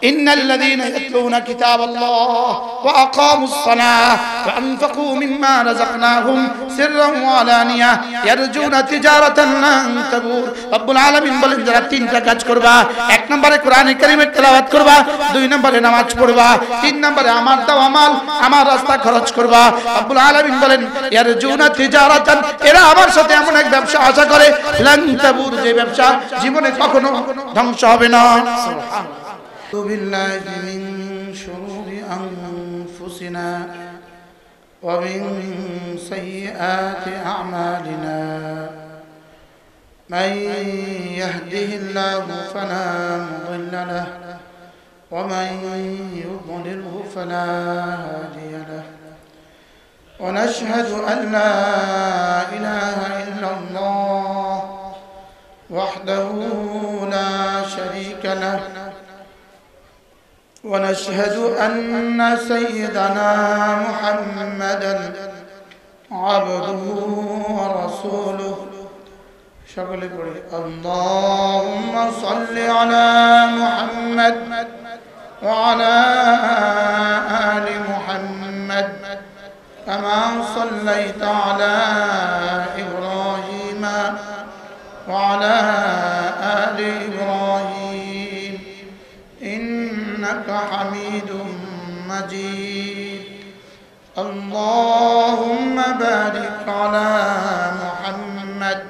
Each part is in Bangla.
ইন্নাল্লাযীনা ইয়াতলুনা কিতাবাল্লাহ ওয়া আকামুস সালাহ ওয়া আনফাকু মিম্মা রাযাকনাহুম সিররান ওয়া আলানিয়া ইয়ারজুনা তিজারাতান লান তাবুর। রব্বুল আলামিন বলেন যারা তিনটা কাজ করবা, এক নম্বরে কোরআনে কারীমের তেলাওয়াত করবা, দুই নম্বরে নামাজ পড়বা, তিন নম্বরে আমার দাও আমাল আমার রাস্তা খরচ করবা। রব্বুল আলামিন বলেন ইয়ারজুনা তিজারাতান, এরা আমার সাথে এমন এক ব্যবসা আশা করে লান তাবুর, যে ব্যবসা জীবনে কখনো ধ্বংস হবে না। সুবহানাল্লাহ। بالله من شرور أنفسنا ومن سيئات أعمالنا من يهده الله فلا مضل له ومن يضلله فلا هادي له ونشهد أن لا إله إلا الله وحده لا شريك له ونشهد أن سيدنا محمدا عبده ورسوله شغل قولي اللهم صل على محمد وعلى آل محمد كما صليت على إبراهيم وعلى آل إبراهيم إنك حميد مجيد اللهم بارك على محمد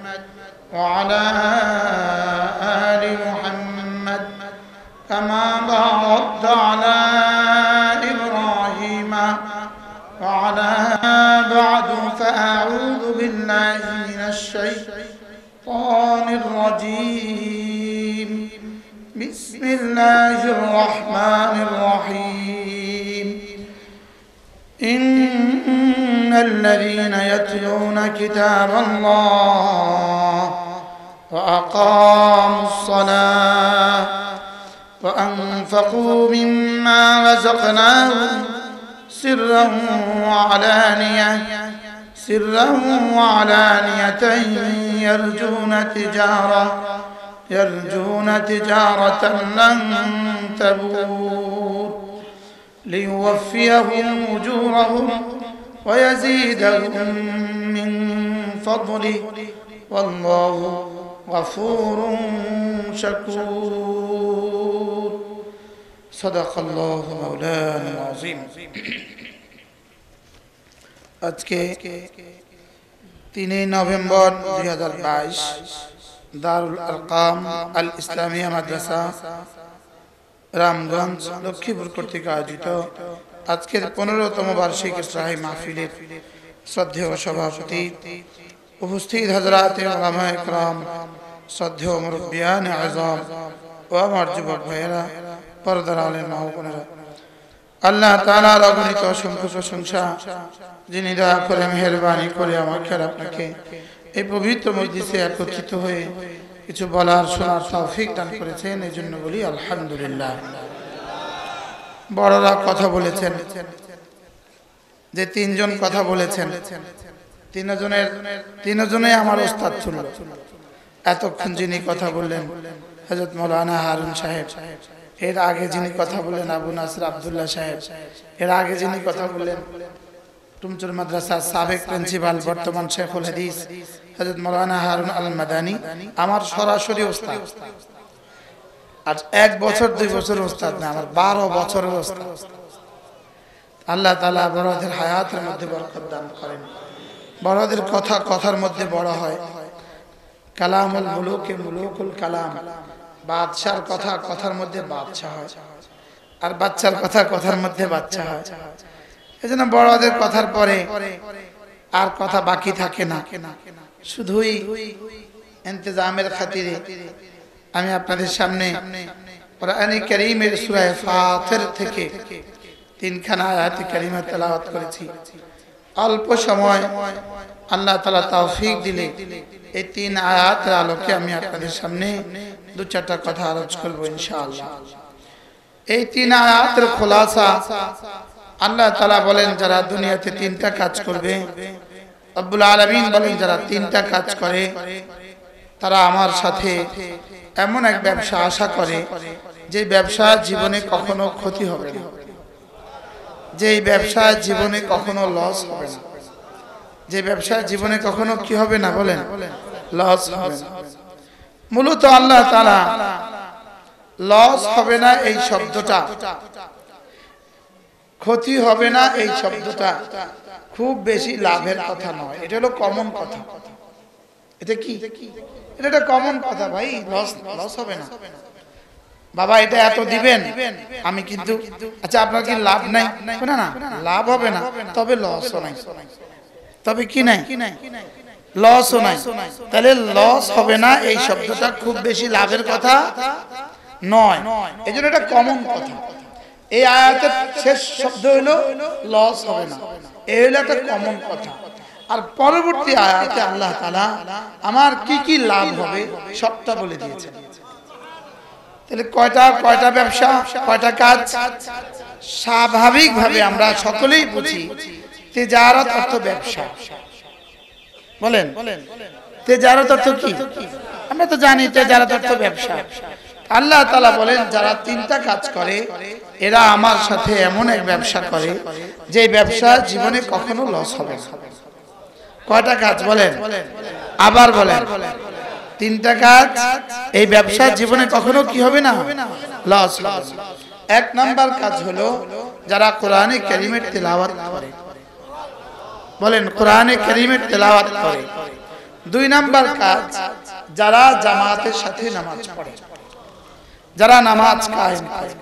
وعلى آل محمد كما باركت على إبراهيم وعلى بعد فأعوذ بالله من الشيطان الرجيم بسم الله الرحمن الرحيم إن الذين يتلون كتاب الله وأقاموا الصلاة وأنفقوا مما رزقناهم سرا وعلانية يرجون تجارة لن تبور ليوفيهم أجورهم ويزيدهم من فضله والله غفور شكور صدق الله مولانا العظيم আজকে 3 নভেম্বর 2022 দারুল আরকাম আল ইসলামিয়া মাদ্রাসা রামগঞ্জ লক্ষ্মীপুর কর্তৃক আয়োজিত আজকের 15তম বার্ষিক ইসলাহি মাহফিলের শ্রদ্ধেয় সভাপতি, উপস্থিত হযরতে উলামায়ে কেরাম, শ্রদ্ধেয় মুরব্বিয়ানে আযম ও আমার যুবক ভাইয়েরা, পর্দার আলেম মা ও বোনেরা, আল্লাহ তাআলার অগণিত অসংখ্য প্রশংসা যিনি দয়া করে মেহেরবানি করে আমাকে আর আপনাকে এই পবিত্র মজলিসে একত্রিত হয়ে কিছু বলার শোনার তৌফিক দান করেছেন, এই জন্য বলি আলহামদুলিল্লাহ। বড়রা কথা বলেছেন, যে 3 জন কথা বলেছেন, তিনজনে আমার ওস্তাদ ছিল। এতক্ষণ যিনি কথা বললেন হযরত মাওলানা হারুন সাহেব, এর আগে যিনি কথা বললেন আবু নাসর আব্দুল্লাহ সাহেব, এর আগে যিনি কথা বললেন টুমচুর মাদ্রাসার সাবেক প্রিন্সিপাল বর্তমান শেখুল হাদিস হযরত মাওলানা হারুন আল মাদানী আমার সরাসরি ওস্তাদ। আর 1 বছর 2 বছর ওস্তাদ না, আমার 12 বছরের ওস্তাদ। আল্লাহ তাআলা বড়দের হায়াতের মধ্যে বরকত দান করেন। বড়দের কথা কথার মধ্যে বড় হয়। কালামুল মুলুকে মুলুকুল কালাম, বাদশার কথা কথার মধ্যে বাদশা হয়, আর বাচ্চার কথা কথার মধ্যে বাচ্চা হয়। এজন্য বড়দের কথার পরে আর কথা বাকি থাকে না। শুধুই ইন্তজামের খাতিরে আমি আপনাদের সামনে কোরআনে কারীমের সূরা ফাতির থেকে 3খানা আয়াত কারীমা তেলাওয়াত করেছি। অল্প সময় আল্লাহ তাআলা তৌফিক দিলে এই 3 আয়াতের আলোকে আমি আপনাদের সামনে 2-4টা কথা আলোচনা করব ইনশাআল্লাহ। এই 3 আয়াতের খোলাসা, আল্লাহ তাআলা বলেন যারা দুনিয়াতে 3টা কাজ করবে, রব্বুল আলামিন বলেন যারা 3টা কাজ করে তারা আমার সাথে এমন এক ব্যবসা আশা করে যে ব্যবসা জীবনে কখনো ক্ষতি হবে না, যে ব্যবসা জীবনে কখনো লস হবে না, যে ব্যবসা জীবনে কখনো কি হবে না বলেন, লস হবে না। মূলত আল্লাহ তাআলা লস হবে না এই শব্দটা, ক্ষতি হবে না এই শব্দটা খুব বেশি লাভের কথা নয়, এটা হলো কমন কথা। এটা কি? এটা একটা কমন কথা ভাই, লস হবে না বাবা, এটা এত দিবেন আমি কিন্তু, আচ্ছা আপনার কি লাভ নাই? না না, লাভ হবে না, তবে লসও নাই, তবে কি নাই, লসও নাই। তাহলে লস হবে না এই শব্দটা খুব বেশি লাভের কথা নয়, এই জন্য এটা কমন কথা। এই আয়াতের শেষ শব্দ হলো লস হবে না, এই হলো একটা কমন কথা। আর পরবর্তী আয়াতে আল্লাহ তাআলা আমার কি কি লাভ হবে সবটা বলে দিয়েছেন। তাহলে কয়টা ব্যবসা, কয়টা কাজ? স্বাভাবিকভাবে আমরা সকলেই বুঝি তিজারত অর্থ ব্যবসা। বলেন তিজারত অর্থ কি? আমরা তো জানি তিজারত অর্থ ব্যবসা। আল্লাহ তাআলা বলেন যারা তিনটা কাজ করে এরা আমার সাথে এমন এক ব্যবসা করে যে ব্যবসা জীবনে কখনো লস হবে না। কয়টা কাজ বলেন? আবার বলেন, তিনটা কাজ, এই ব্যবসা জীবনে কখনো কি হবে না, লস হবে না। এক নাম্বার কাজ হলো যারা কোরআনে কারীমের তেলাওয়াত করে, বলেন কোরআনে কারীমের তেলাওয়াত করে। দুই নাম্বার কাজ যারা জামাতের সাথে নামাজ পড়ে, যারা নামাজ কায়েম করে।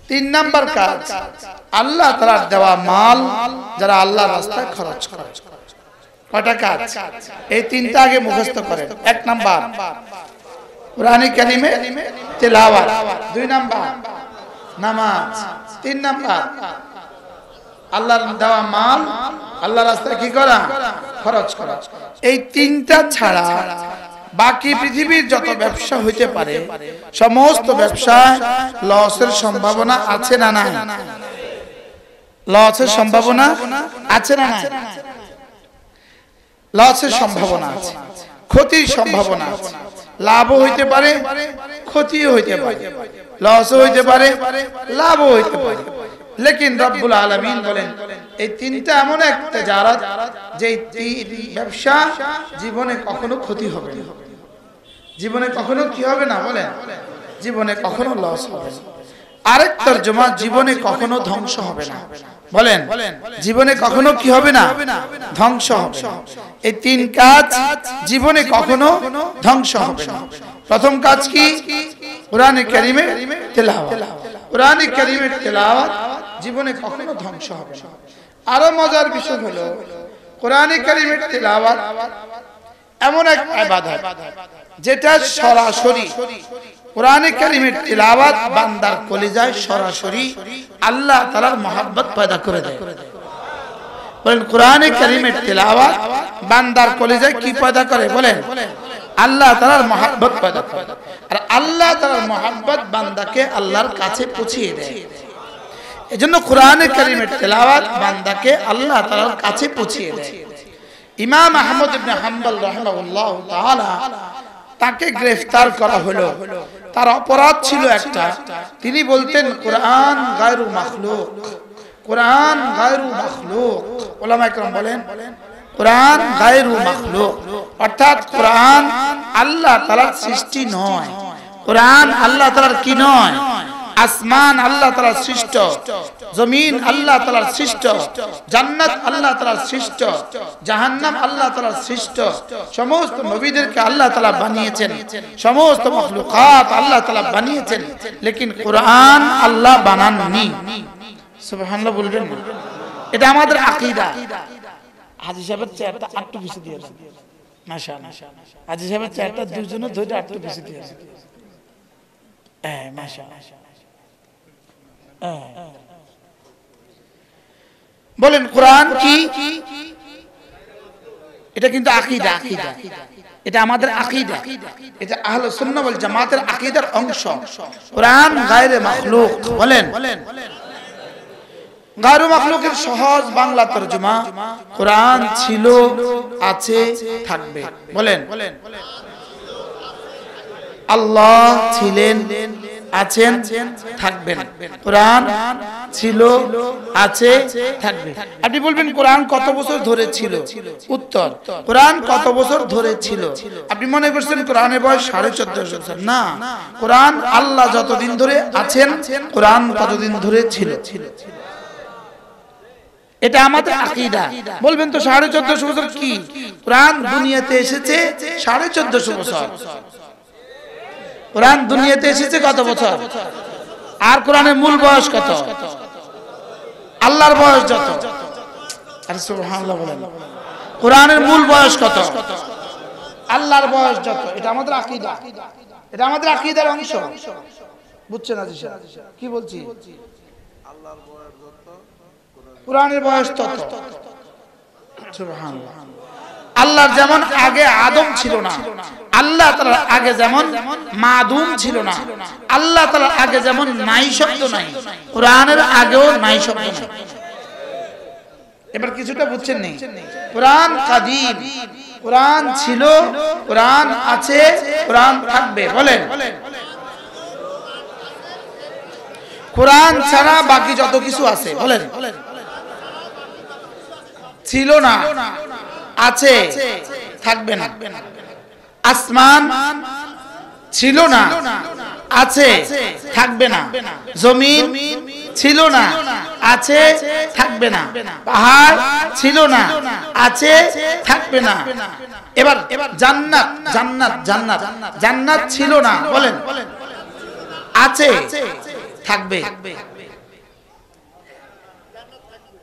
তিন নাম্বার কাজ আল্লাহ তাআলার দেওয়া মাল যারা আল্লাহর রাস্তায় খরচ করে। কয়টা কাজ? এই তিনটা আগে মুখস্থ করেন। এক নাম্বার কোরআনে কারীমে তেলাওয়াত, দুই নাম্বার নামাজ, তিন নাম্বার আল্লাহর দেওয়া মাল আল্লাহর রাস্তায় কি করা, খরচ করা। এই তিনটা ছাড়া বাকি পৃথিবীর যত ব্যবসা হইতে পারে সমস্ত ব্যবসায় লসের সম্ভাবনা আছে না নাই? লসের সম্ভাবনা আছে না নাই? লসের সম্ভাবনা আছে, ক্ষতির সম্ভাবনা আছে। লাভও হইতে পারে, ক্ষতিও হইতে পারে, লসও হইতে পারে, লাভও হইতে পারে। লেকিন রব্বুল আলামিন বলেন এই তিনটা এমন এক তিজারত যে ব্যবসা জীবনে কখনো ক্ষতি হবে না, জীবনে কখনো কি হবে না বলেন, জীবনে কখনো লস হবে না। আরেক তরজমা জীবনে কখনো ধ্বংস হবে না, বলেন জীবনে কখনো কি হবে না, ধ্বংস হবে না। এই তিন কাজ জীবনে কখনো ধ্বংস হবে না। প্রথম কাজ কি? কোরআনে কারীমের তেলাওয়াত। কোরআনে কারীমের তেলাওয়াত জীবনে কখনো ধ্বংস হবে না। আরো মজার বিষয় হলো কোরআনে কারীমের তেলাওয়াত এমন এক ইবাদত যেটা সরাসরি কোরআনে কারীমের তেলাওয়াত বান্দার কলিজায় সরাসরি আল্লাহ তাআলার মহব্বত পয়দা করে দেয়। বলেন কোরআনে কারীমের তেলাওয়াত বান্দার কলিজায় কি পয়দা করে? বলেন আল্লাহ তাআলার মহব্বত পয়দা করে। আর আল্লাহ তাআলার মহব্বত বান্দাকে আল্লাহর কাছে পৌঁছিয়ে দেয়। এজন্য কোরআনে কারীমের তেলাওয়াত বান্দাকে আল্লাহ তাআলার কাছে পৌঁছিয়ে দেয়। ইমাম আহমদ ইবনে হাম্বল রাহিমাহুল্লাহ তাআলা তাকে গ্রেফতার করা হলো। তার অপরাধ ছিল একটা, তিনি বলতেন কোরআন গায়রু মাখলুক, কোরআন গায়রু মাখলুক। উলামা ইকরাম বলেন কোরআন গায়রু মাখলুক, অর্থাৎ কোরআন আল্লাহ তাআলার সৃষ্টি নয়। কোরআন আল্লাহ তাআলার কি নয়? আসমান আল্লাহ তাআলার সৃষ্ট, জমিন আল্লাহ তাআলার সৃষ্ট, জান্নাত আল্লাহ তাআলার সৃষ্ট, জাহান্নাম আল্লাহ তাআলার সৃষ্ট। সমস্ত নবীদেরকে আল্লাহ তাআলা বানিয়েছেন, সমস্ত মাখলুকাত আল্লাহ তাআলা বানিয়েছেন, লেকিন কোরআন আল্লাহ বানাননি। সুবহানাল্লাহ বলবেন না? এটা আমাদের আকীদা। হাজী সাহেবের চেয়ারটা আটটু পিছে দিয়েছেন, মাশাআল্লাহ। হাজী সাহেবের চেয়ারটা দুইজনে ধরে আটটু পিছে দিয়েছেন, মাশাআল্লাহ। বলেন কোরআন কি? এটা কিন্তু আকীদা, আকীদা এটা আমাদের আকীদা, এটা আহলে সুন্নাহ ওয়াল জামাতের আকীদার অংশ। কোরআন গায়রে মাখলুক। বলেন গায়রু মাখলুকের সহজ বাংলা তরজমা কোরআন ছিল, আছে, থাকবে। বলেন আল্লাহ ছিলেন, আছেন, থাকবেন। কোরআন ছিল, আছে, থাকবে। আপনি বলবেন কোরআন কত বছর ধরে ছিল? উত্তর, কোরআন কত বছর ধরে ছিল? আপনি মনে করছেন কোরআনের বয়স 1450 বছর? না, কোরআন আল্লাহ যতদিন ধরে আছেন কোরআন ততদিন ধরে ছিল। এটা আমাদের আকীদা। বলবেন তো 1450 বছর কি? কোরআন দুনিয়াতে এসেছে 1450 বছর। কোরআন দুনিয়াতে এসেছে কত বছর? আর কোরআনের মূল বয়স কত? আল্লাহর বয়স যত। আরে সুবহানাল্লাহ বলেন। কোরআনের মূল বয়স কত? আল্লাহর বয়স যত। এটা আমাদের আকীদা, এটা আমাদের আকীদার অংশ। বুঝছেন আজি সাহেব কি বলছি? আল্লাহর বয়স যত, কোরআনের বয়স তত। সুবহানাল্লাহ। আল্লাহর যেমন আগে আদম ছিল না, আল্লাহ তাআলার আগে যেমন মাদুম ছিল না, আল্লাহ তাআলার আগে যেমন নাই শব্দ নাই, কোরআনের আগেও নাই শব্দ নাই। এবার কিছুটা বুঝছেন নি? কোরআন কাদিম, কোরআন ছিল, কোরআন আছে, কোরআন থাকবে। বলেন কোরআন ছাড়া বাকি যত কিছু আছে, বলেন ছিল না, আছে, থাকবে না। আসমান ছিল না, আছে, থাকবে না। জমিন ছিল না, আছে, থাকবে না। পাহাড় ছিল না, আছে, থাকবে না। এবার জান্নাত, জান্নাত, জান্নাত, জান্নাত ছিল না, বলেন আছে, থাকবে।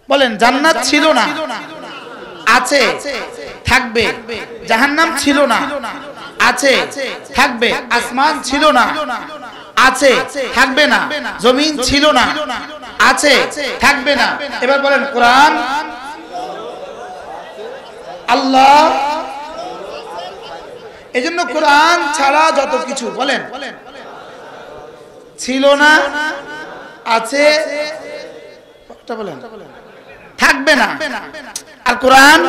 বলেন জান্নাত ছিল না, আছে, থাকবে। জাহান্নাম ছিল না, আছে, থাকবে। আসমান ছিল না, আছে, থাকবে না। জমিন ছিল না, আছে, থাকবে না। এবার বলেন কোরআন, আল্লাহ। এজন্য কোরআন ছাড়া যত কিছু, বলেন ছিল না, আছে, বলেন থাকবে না। আর কোরআন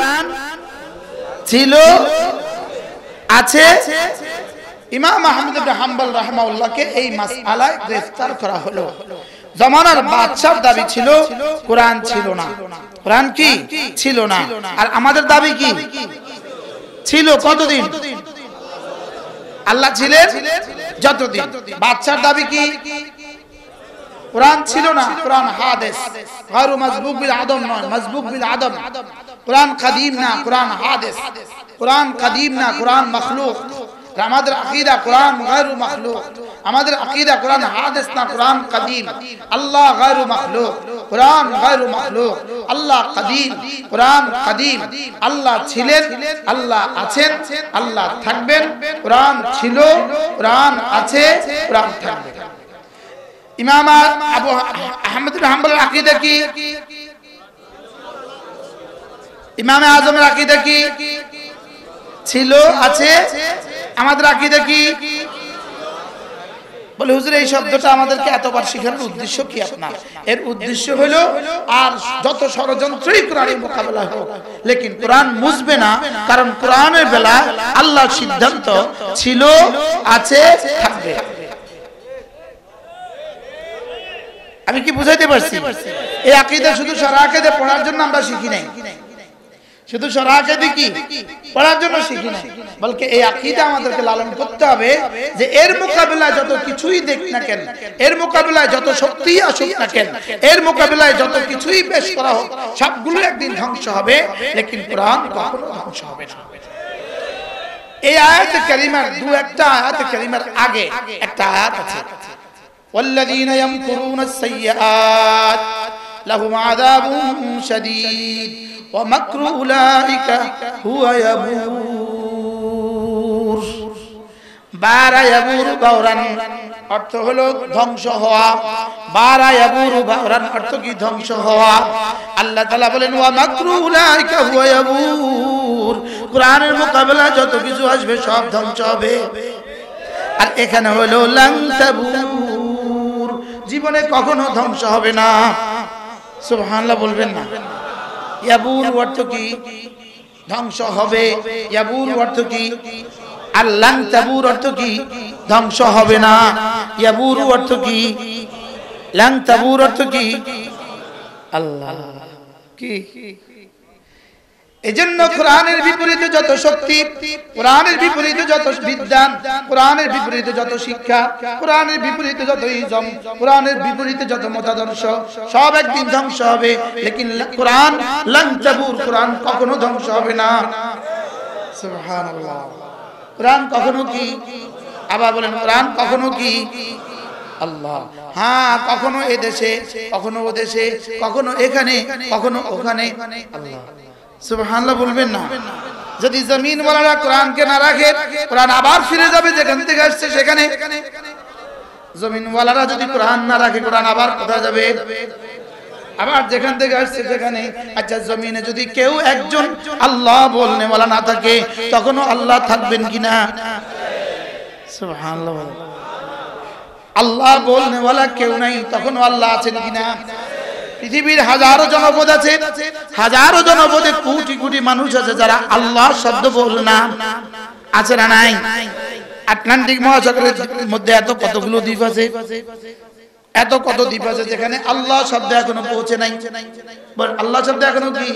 ছিল, আছে। ইমাম আহমদ ইবনে হাম্বল রাহিমাহুল্লাহকে এই মাসআলায় গ্রেফতার করা হলো। জামানার বাদশার দাবি ছিল কোরআন ছিল না। কোরআন কি ছিল না? আর আমাদের দাবি কি ছিল? কতদিন? আল্লাহ ছিলেন যতদিন। বাদশার দাবি কি? কোরআন ছিল না, কোরআন হাদিস, গায়রু মাসবুক বিল আদম নয়, মাসবুক বিল আদম। কোরআন কাদিম না, কোরআন হাদিস। কোরআন কাদিম না, কোরআন মাখলুক। আমাদের আকীদা কোরআন গায়রু মাখলুক। আমাদের আকীদা কোরআন হাদিস না, কোরআন কাদিম। আল্লাহ গায়রু মাখলুক, কোরআন গায়রু মাখলুক। আল্লাহ কাদিম, কোরআন কাদিম। আল্লাহ ছিলেন, আল্লাহ আছেন, আল্লাহ থাকবেন। কোরআন ছিল, কোরআন আছে, কোরআন থাকবে। ইমাম আবু আহমদ ইবনে হাম্বলের আকীদা কি? ইমাম আজমের আকীদা কি? ছিল, আছে। আমাদের আকীদা কি? বলে হুজুর এই শব্দটা আমাদেরকে এতবার শেখানোর উদ্দেশ্য কি আপনার? এর উদ্দেশ্য হলো আর যত ষড়যন্ত্রই কোরআনের মোকাবেলা হোক, লেকিন কোরআন মুছবে না। কারণ কোরআনের বেলা আল্লাহর সিদ্ধান্ত ছিল, আছে, থাকবে। আমি কি বুঝাইতে পারছি? এই আকীদা শুধু শরআ আকীদা পড়ার জন্য আমরা শিখি নাই, শুধু শরআ আকীদা কি পড়ার জন্য শিখি নাই, বলকে এই আকীদা আমাদেরকে লালন করতে হবে যে এর মোকাবিলায় যত কিছুই দেখ না কেন, এর মোকাবিলায় যত শক্তি আসুক না কেন, এর মোকাবিলায় যত কিছুই পেশ করা হোক, সবগুলো একদিন ধ্বংস হবে, লেকিন কোরআন কখনো ধ্বংস হবে না। এই আয়াতে কারিমার দু একটা আয়াতে কারিমার আগে একটা আয়াত আছে, والذين يمكرون السيئات لهم عذاب شديد ومكر أولئك هو يبور। বারা ইয়াবুর বাওরান অর্থ হলো ধ্বংস হওয়া। বারা ইয়াবুর বাওরান অর্থ কি? ধ্বংস হওয়া। আল্লাহ তাআলা বলেন ওয়া মাকরু উলাইকা হুয়া ইয়াবুর। কোরআনের মোকাবেলা যত কিছু আসবে সব ধ্বংস হবে। আর এখানে হলো লাং তাবুর, জীবনে কখনো ধ্বংস হবে না। সুবহানাল্লাহ বলবেন না? ইয়াবুর অর্থ কি? ধ্বংস হবে। ইয়াবুর অর্থ কি? আর লাং তাবুর অর্থ কি? ধ্বংস হবে না। ইয়াবুরু অর্থ কি? লান তাবুর অর্থ কি? আল্লাহ কি? এজন্য কোরআনের বিপরীতে যত শক্তি, কোরআনের বিপরীতে যত বিদ্যান, কোরআনের বিপরীতে যত শিক্ষা, কোরআনের বিপরীতে যত ইলম, কোরআনের বিপরীতে যত মতাদর্শ, সব একদিন ধ্বংস হবে। লেকিন কোরআন লান তাবুর, কোরআন কখনো ধ্বংস হবে না। সুবহানাল্লাহ। কোরআন কখনো কি? আবার বলেন, কোরআন কখনো কি? আল্লাহ। হ্যাঁ, কখনো এ দেশে, কখনো ও দেশে, কখনো এখানে, কখনো ওখানে। আল্লাহ সুবহানাল্লাহ বলবেন না। যদি জমিন ওয়ালারা কোরআনকে না রাখে, কোরআন আবার ফিরে যাবে যেখান থেকে আসছে সেখানে। জমিন ওয়ালারা যদি কোরআন না রাখে, কোরআন আবার কোথায় যাবে? আবার যেখান থেকে আসছে সেখানে। আচ্ছা, জমিনে যদি কেউ একজন আল্লাহ বলনে ওয়ালা না থাকে, তখনও আল্লাহ থাকবেন কিনা? সুবহানাল্লাহ। আল্লাহ বলনে ওয়ালা কেউ নাই, তখনও আল্লাহ আছেন কিনা? পৃথিবীর হাজারো জনপদ আছে, হাজারো জনপদে কোটি কোটি মানুষ আছে যারা আল্লাহ শব্দ বলে না। আছে না নাই? আটলান্টিক মহাসাগরের মধ্যে এত কতগুলো দ্বীপ আছে, এত কত দ্বীপ আছে যেখানে আল্লাহ শব্দ এখনো পৌঁছে নাই। আল্লাহ শব্দ এখনো কি?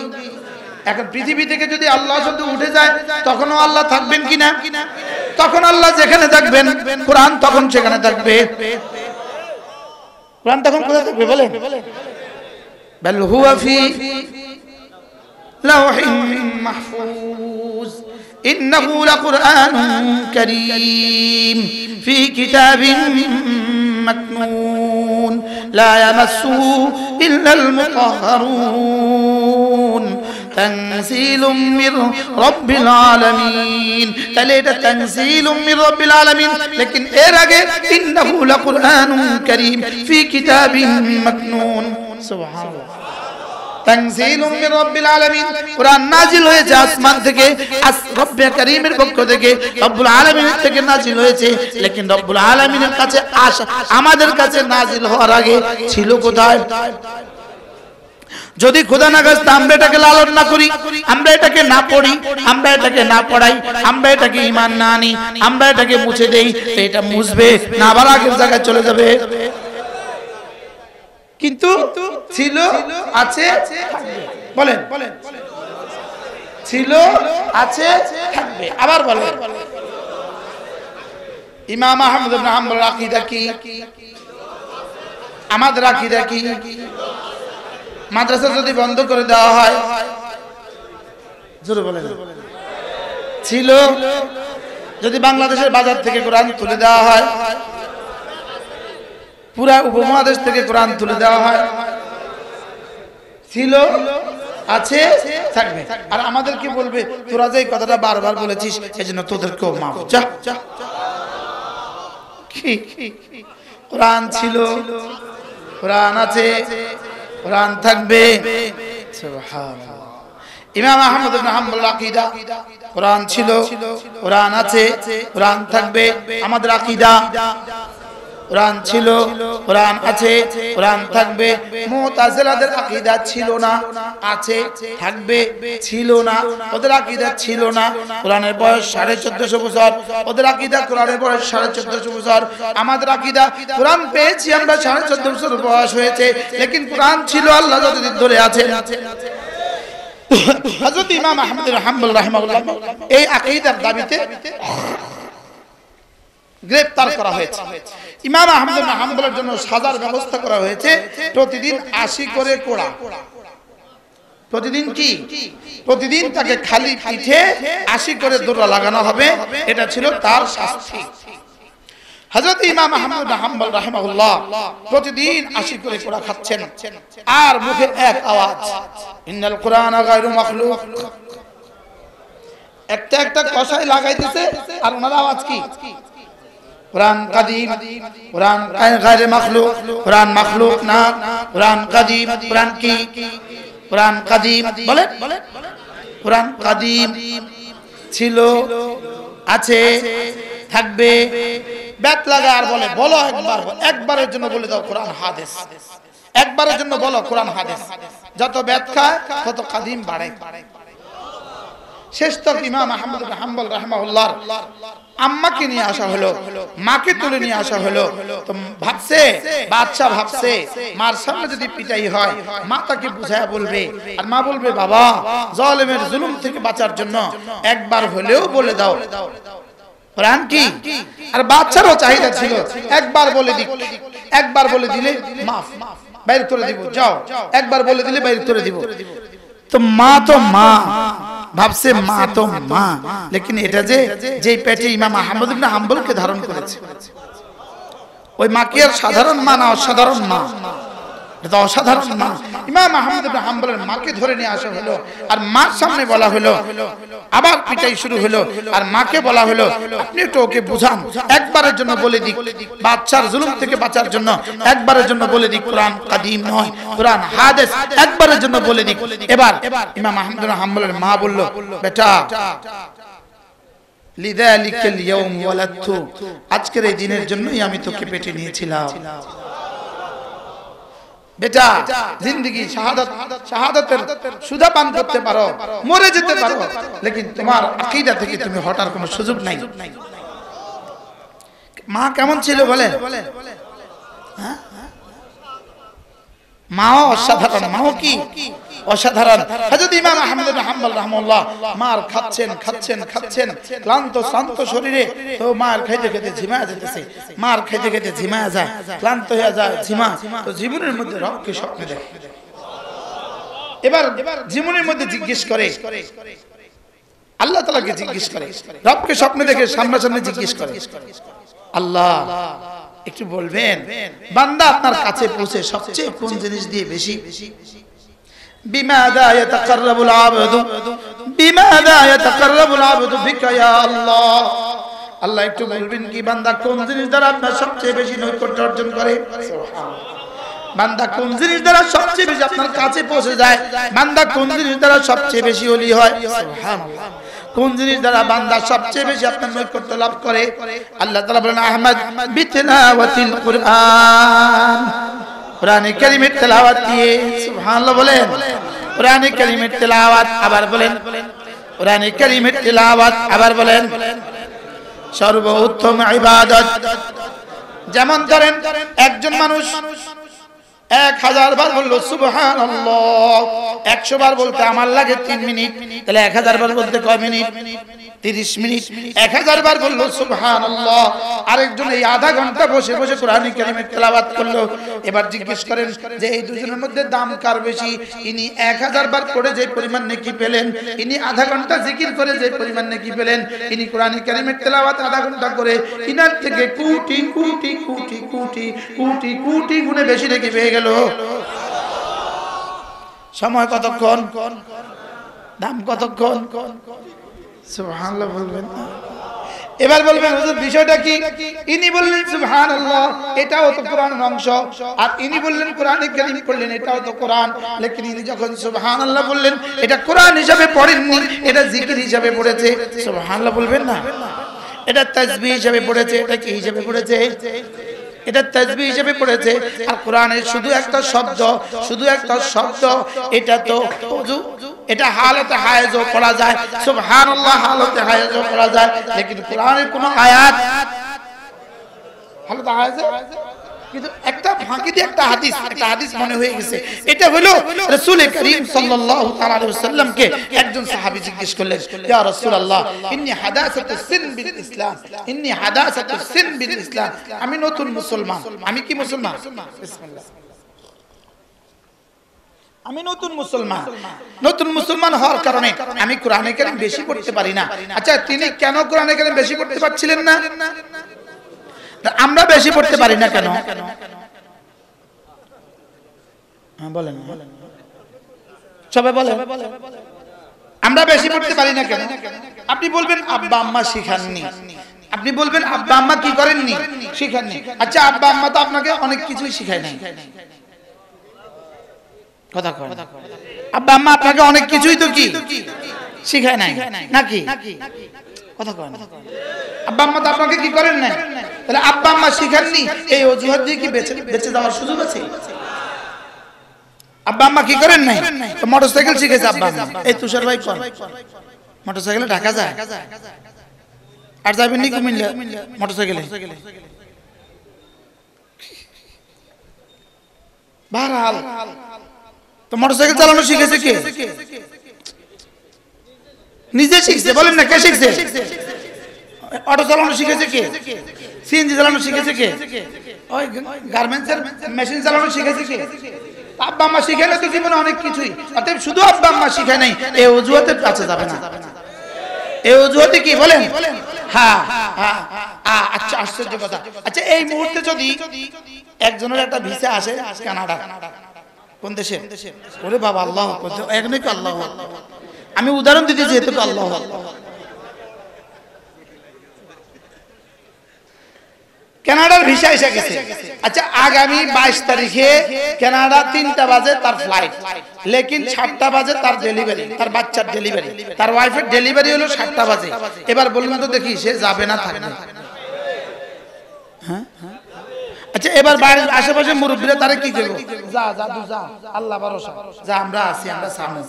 এখন পৃথিবী থেকে যদি আল্লাহ শব্দ উঠে যায়, তখনও আল্লাহ থাকবেন কিনা? তখন আল্লাহ যেখানে থাকবেন, কোরআন তখন সেখানে থাকবে। কোরআন তখন কোথায় থাকবে বলেন? بل هو في لوح محفوظ إنه لقرآن كريم في كتاب مكنون لا يمسه إلا المطهرون تنزيل من رب العالمين. তাহলে এটা تنزيل من رب العالمين, लेकिन এর আগে إنه لقرآن كريم في كتاب مكنون. সুবহানাল্লাহ। তানজিলুম মির রাব্বিল আলামিন, কুরআন নাজিল হয়েছে আসমান থেকে, রব্বে কারীমের পক্ষ থেকে, রব্বুল আলামিনের থেকে নাজিল হয়েছে। লেকিন রব্বুল আলামিনের কাছে আমাদের কাছে নাজিল হওয়ার আগে ছিল কোথায়? যদি খোদা না খাস্তা আমরা এটাকে লালন না করি, আমরা এটাকে না পড়ি, আমরা এটাকে না পড়াই, আমরা এটাকে ঈমান না আনি, আমরা এটাকে মুছে দেই, তো এটা মুছবে না আবার আগের জায়গায় চলে যাবে? কিন্তু ছিল, আছে, বলেন ছিল, আছে, থাকবে। আবার বলেন, ইমাম আহমদ ইবনে হাম্বল আকীদা কি? আমাদের আকীদা কি? মাদ্রাসা যদি বন্ধ করে দেওয়া হয়, জোরে বলেন, ছিল। যদি বাংলাদেশের বাজার থেকে কোরআন তুলে দেওয়া হয়, পুরা উপমহাদেশ থেকে কোরআন তুলে দেওয়া হয়, ছিল, আছে, থাকবে। আর আমাদের কি বলবে? তোরা যে কথাটা বারবার বলেছিস, এজন্য তোদেরকেও মাফ। যা, কি কোরআন ছিল, কোরআন আছে, কোরআন থাকবে। সুবহানাল্লাহ। ইমাম আহমদ ইবনে হাম্বল আকীদা, কোরআন ছিল, কোরআন আছে, কোরআন থাকবে। আমাদের আকীদা কোরআন ছিল, কোরআন আছে, কোরআন থাকবে। মুতাজিলাদের আকীদা ছিল না, আছে, থাকবে, ছিল না। ওদের আকীদা ছিল না কোরআনের বয়স 1450 বছর, ওদের আকীদা কোরআনের বয়স 1450 বছর। আমাদের আকীদা কোরআন পেয়েছি আমরা 1450 বছর বয়স হয়েছে, লেকিন কোরআন ছিল আল্লাহ যতদিন ধরে আছেন। হযরত ইমাম আহমদ ইবনে হাম্বল রাহিমাহুল্লাহ এই আকীদার দাবিতে গ্রেফতার করা হয়েছে। ইমাম আহমদ ইবনে হাম্বলের জন্য সাজার ব্যবস্থা করা হয়েছে, প্রতিদিন 80 করে কোড়া। প্রতিদিন কি? প্রতিদিন তাকে খালি পিঠে 80 করে দৌড়া লাগানো হবে, এটা ছিল তার শাস্তি। হযরত ইমাম আহমদ ইবনে হাম্বল রাহিমাহুল্লাহ প্রতিদিন 80 করে কোড়া খাচ্ছেন, আর মুখে এক আওয়াজ, ইন্নাল কুরআনা গায়রু মাখলুক। একটা একটা কষাই লাগাইতেছে, আর ওনার আওয়াজ কি? কুরআন কাদিম, কুরআন গায়রে মাখলুক, কুরআন মাখলুক না, কুরআন কাদিম। কুরআন কি? কুরআন কাদিম। বলেন, কুরআন কাদিম, ছিল, আছে, থাকবে। ব্যাত লাগা আর বলে, বলো একবার, একবারের জন্য বলে দাও কোরআন হাদিস, একবারের জন্য বলো কোরআন হাদিস। যত ব্যাত খায় তত কাদিম বাড়ে। শেষ তক ইমাম আহমদ ইবনে হাম্বল রাহিমাহুল্লাহ আম্মাকে নিয়ে আসা হলো, মাকে তুলে নিয়ে আসা হলো। তো ভাবছে, বাচ্চা ভাবছে মার সামনে যদি পিটাই হয় মা তাকে বুঝায়া বলবে, আর মা বলবে বাবা জালেমের জুলুম থেকে বাঁচার জন্য একবার হলেও বলে দাও কোরআন কি। আর বাচ্চারও চাহিদা ছিল একবার বলে দিক, একবার বলে দিলে মাফ, বাইর করে দিব, যাও একবার বলে দিলে বাইর করে দিব। তো মা ভাবছে মা তো মা, লেকিন এটা যে পেটে ইমাম আহমদ ইবনে হাম্বলকে ধারণ করেছে, ওই মা কি আর সাধারণ মা না অসাধারণ মা? এটা অসাধারণ মা। ইমাম আহমদ ইবনে হাম্বলের মাকে ধরে নিয়ে আসা হলো, আর মার সামনে বলা হলো, আবার পিটাই শুরু হলো, আর মাকে বলা হলো আপনি একটু ওকে বুঝান, একবারের জন্য বলে দিক, বাচ্চার জুলুম থেকে বাঁচার জন্য একবারের জন্য বলে দিক কোরআন কাদিম নয়, কোরআন হাদিস একবারের জন্য বলে দিক। এবার ইমাম আহমদ ইবনে হাম্বলের মা বলল, বেটা লিযালিকাল ইয়াউম ওয়ালাদতু, আজকের এই দিনের জন্যই আমি তোকে পেটে নিয়েছিলাম। বেটা জিন্দেগি শাহাদাতের সুধা পান করতে পারো, মরে যেতে পারো, লেকিন তোমার আকীদা থেকে তুমি হটার কোনো সুযোগ নাই। মা কেমন ছিল বলেন? হ্যাঁ, মাও অসাধারণ। মাও কি অসাধারণ। হযরত ইমাম আহমদ ইবনে হাম্বল রাহিমাহুল্লাহ মার খাচ্ছেন খাচ্ছেন খাচ্ছেন, ক্লান্ত শান্ত শরীরে, তো মার খাইতে খাইতে ঝিমা যেতেছে, মার খাইতে খাইতে ঝিমা যায়, ক্লান্ত হয়ে যায়, ঝিমা। তো জীবনের মধ্যে রবকে স্বপ্নে দেখে। এবার জীবনের মধ্যে জিজ্ঞেস করে, আল্লাহ তাআলাকে জিজ্ঞেস করে, রবকে স্বপ্নে দেখে সামনাসামনি জিজ্ঞেস করে, আল্লাহ একটু বলবেন বান্দা আপনার কাছে পৌঁছে সবচেয়ে কোন জিনিস দিয়ে বেশি বিমাযা ইয়াতাকাররাবুল আবদু বিমাযা ইয়াতাকাররাবুল আবদু বিকা ইয়া আল্লাহ। আল্লাহ একটু বলবেন কি বান্দা কোন জিনিস দ্বারা আপনার সবচেয়ে বেশি নৈকট্য অর্জন করে? সুবহানাল্লাহ। বান্দা কোন জিনিস দ্বারা সবচেয়ে বেশি আপনার কাছে পৌঁছে যায়? বান্দা কোন জিনিস দ্বারা সবচেয়ে বেশি ওলি হয়? সুবহানাল্লাহ। কোন জিনিস দ্বারা বান্দা সবচেয়ে বেশি আপনার নৈকট্য লাভ করে? আল্লাহ তাআলা বলেন আহমদ বিতিলাওয়াতিল কুরআন, কোরআনে কারীমের তেলাওয়াত দিয়ে। সুবহানাল্লাহ বলেন। কোরআনে কারীমের তেলাওয়াত, আবার বলেন কোরআনে কারীমের তেলাওয়াত, আবার বলেন সর্বোত্তম ইবাদত। যেমন ধরেন একজন মানুষ 1000 বার বলল সুবহানাল্লাহ, 100 বার বলতে আমার লাগে 3 মিনিট, তাহলে 1000 বার বলতে কয় মিনিট? 30 মিনিট। 1000 বার বলল সুবহানাল্লাহ, আরেকজন এই আধা ঘন্টা বসে বসে কোরআন কারীমের তেলাওয়াত করলো। এবার জিজ্ঞেস করেন যে এই দুজনের মধ্যে দাম কার বেশি? ইনি 1000 বার পড়ে যে পরিমাণ নেকি পেলেন, ইনি আধা ঘন্টা জিকির করে যে পরিমাণ নেকি পেলেন, ইনি কোরআন কারীমের তেলাওয়াত আধা ঘন্টা করে ইনার থেকে কোটি কোটি কোটি কোটি কোটি কোটি গুণে বেশি নেকি পেয়ে গেল। সময় কতক্ষণ? দাম কতক্ষণ? সুবহানাল্লাহ বলবেন না? এবার বলবেন হুজুর বিষয়টা কি? ইনি বললেন সুবহানাল্লাহ, এটাও তো কোরআনের অংশ, আর ইনি বললেন কোরআনে কারীম পড়লেন, এটাও তো কোরআন, লেকিন ইনি যখন সুবহানাল্লাহ বললেন এটা কোরআন হিসাবে পড়েননি, এটা জিকির হিসাবে পড়েছে। সুবহানাল্লাহ বলবেন না? এটা তাসবিহ হিসাবে পড়েছে, এটা কি হিসাবে পড়েছে? এটা তাসবিহ হিসেবে পড়েছে। আর কোরআনের শুধু একটা শব্দ, শুধু একটা শব্দ, এটা তো ওযু, এটা হালতে হায়েজও পড়া যায়, সুবহানাল্লাহ হালতে হায়েজও পড়া যায়, লেকিন কোরআনের কোন আয়াত হালতে হায়েজে কিন্তু একটা ফাঁকি দিয়ে একটা হাদিস মনে হয়ে গেছে। এটা হলো রাসূল করিম সাল্লাল্লাহু তাআলা আলাইহি ওয়াসাল্লামকে একজন সাহাবী জিজ্ঞেস করলেন, ইয়া রাসূলুল্লাহ ইন্নী হাদাসাতুস সিন বিল ইসলাম, ইন্নী হাদাসাতুস সিন বিল ইসলাম, আমি নতুন মুসলমান। আমি কি মুসলমান? বিসমিল্লাহ। আমি নতুন মুসলমান। নতুন মুসলমান হওয়ার কারণে আমি কোরআনে কারীম বেশি পড়তে পারি না। আচ্ছা তিনি কেন কোরআনে কারীম বেশি পড়তে পারছিলেন না? আমরা বেশি পড়তে পারি না কেন? হ্যাঁ বলেন, সবাই বলেন আমরা বেশি পড়তে পারি না কেন? আপনি বলবেন আব্বা আম্মা শিখাননি, আপনি বলবেন আব্বা আম্মা কি করেননি? শিখাননি। আচ্ছা আব্বা আম্মা তো আপনাকে অনেক কিছুই শিখায় নাই, কথা কয়, আব্বা আম্মা আপনাকে অনেক কিছুই তো কি শিখায় নাই নাকি? কথা কয় না? আব্বা আম্মা তো আপনাকে কি করেন নাই, তাহলে আব্বা আম্মা শিখাননি এই অজুহাত দিয়ে কি বেঁচে যাওয়ার সুযোগ আছে? আব্বা আম্মা কি করেন নাই? মোটরসাইকেল শিখেছে আব্বা আম্মা। এই তুষার ভাই কোন মোটরসাইকেলে ঢাকা যায় আর যাবেন নি কুমিল্লা মোটরসাইকেলে বারহাল তো মোটরসাইকেল চালানো শিখেছে কে নিজে শিখছে বলেন না কে শিখছে অটো চালানো শিখেছে কে সিএনজি চালানো শিখেছে কে ওই গার্মেন্টসের মেশিন চালানো শিখেছে কে আব্বা আম্মা শিখায় না তো জীবনে অনেক কিছুই অতএব শুধু আব্বা আম্মা শিখায় নাই এই অজুহাতে কাছে যাবে না এই অজুহাতে কি বলেন হ্যাঁ আচ্ছা আশ্চর্য কথা আচ্ছা এই মুহূর্তে যদি একজনের একটা ভিসা আসে কানাডা কোন দেশে ওরে বাবা আল্লাহ এখানে কি আল্লাহ আমি উদাহরণ দিতে যেহেতু আল্লাহ কানাডার ভিসা এসে গেছে আচ্ছা আগামী 22 তারিখে কানাডা 3টা বাজে তার ফ্লাইট লেকিন 7টা বাজে তার ডেলিভারি তার বাচ্চার ডেলিভারি তার ওয়াইফের ডেলিভারি হলো 7টা বাজে এবার বলুন তো দেখি সে যাবে না থাকবে হ্যাঁ আচ্ছা এবার বাড়ির আশেপাশে মুরব্বিরা তারে কি করবে যা জাদু যা আল্লাহ ভরসা যা আমরা আছি আমরা সামনে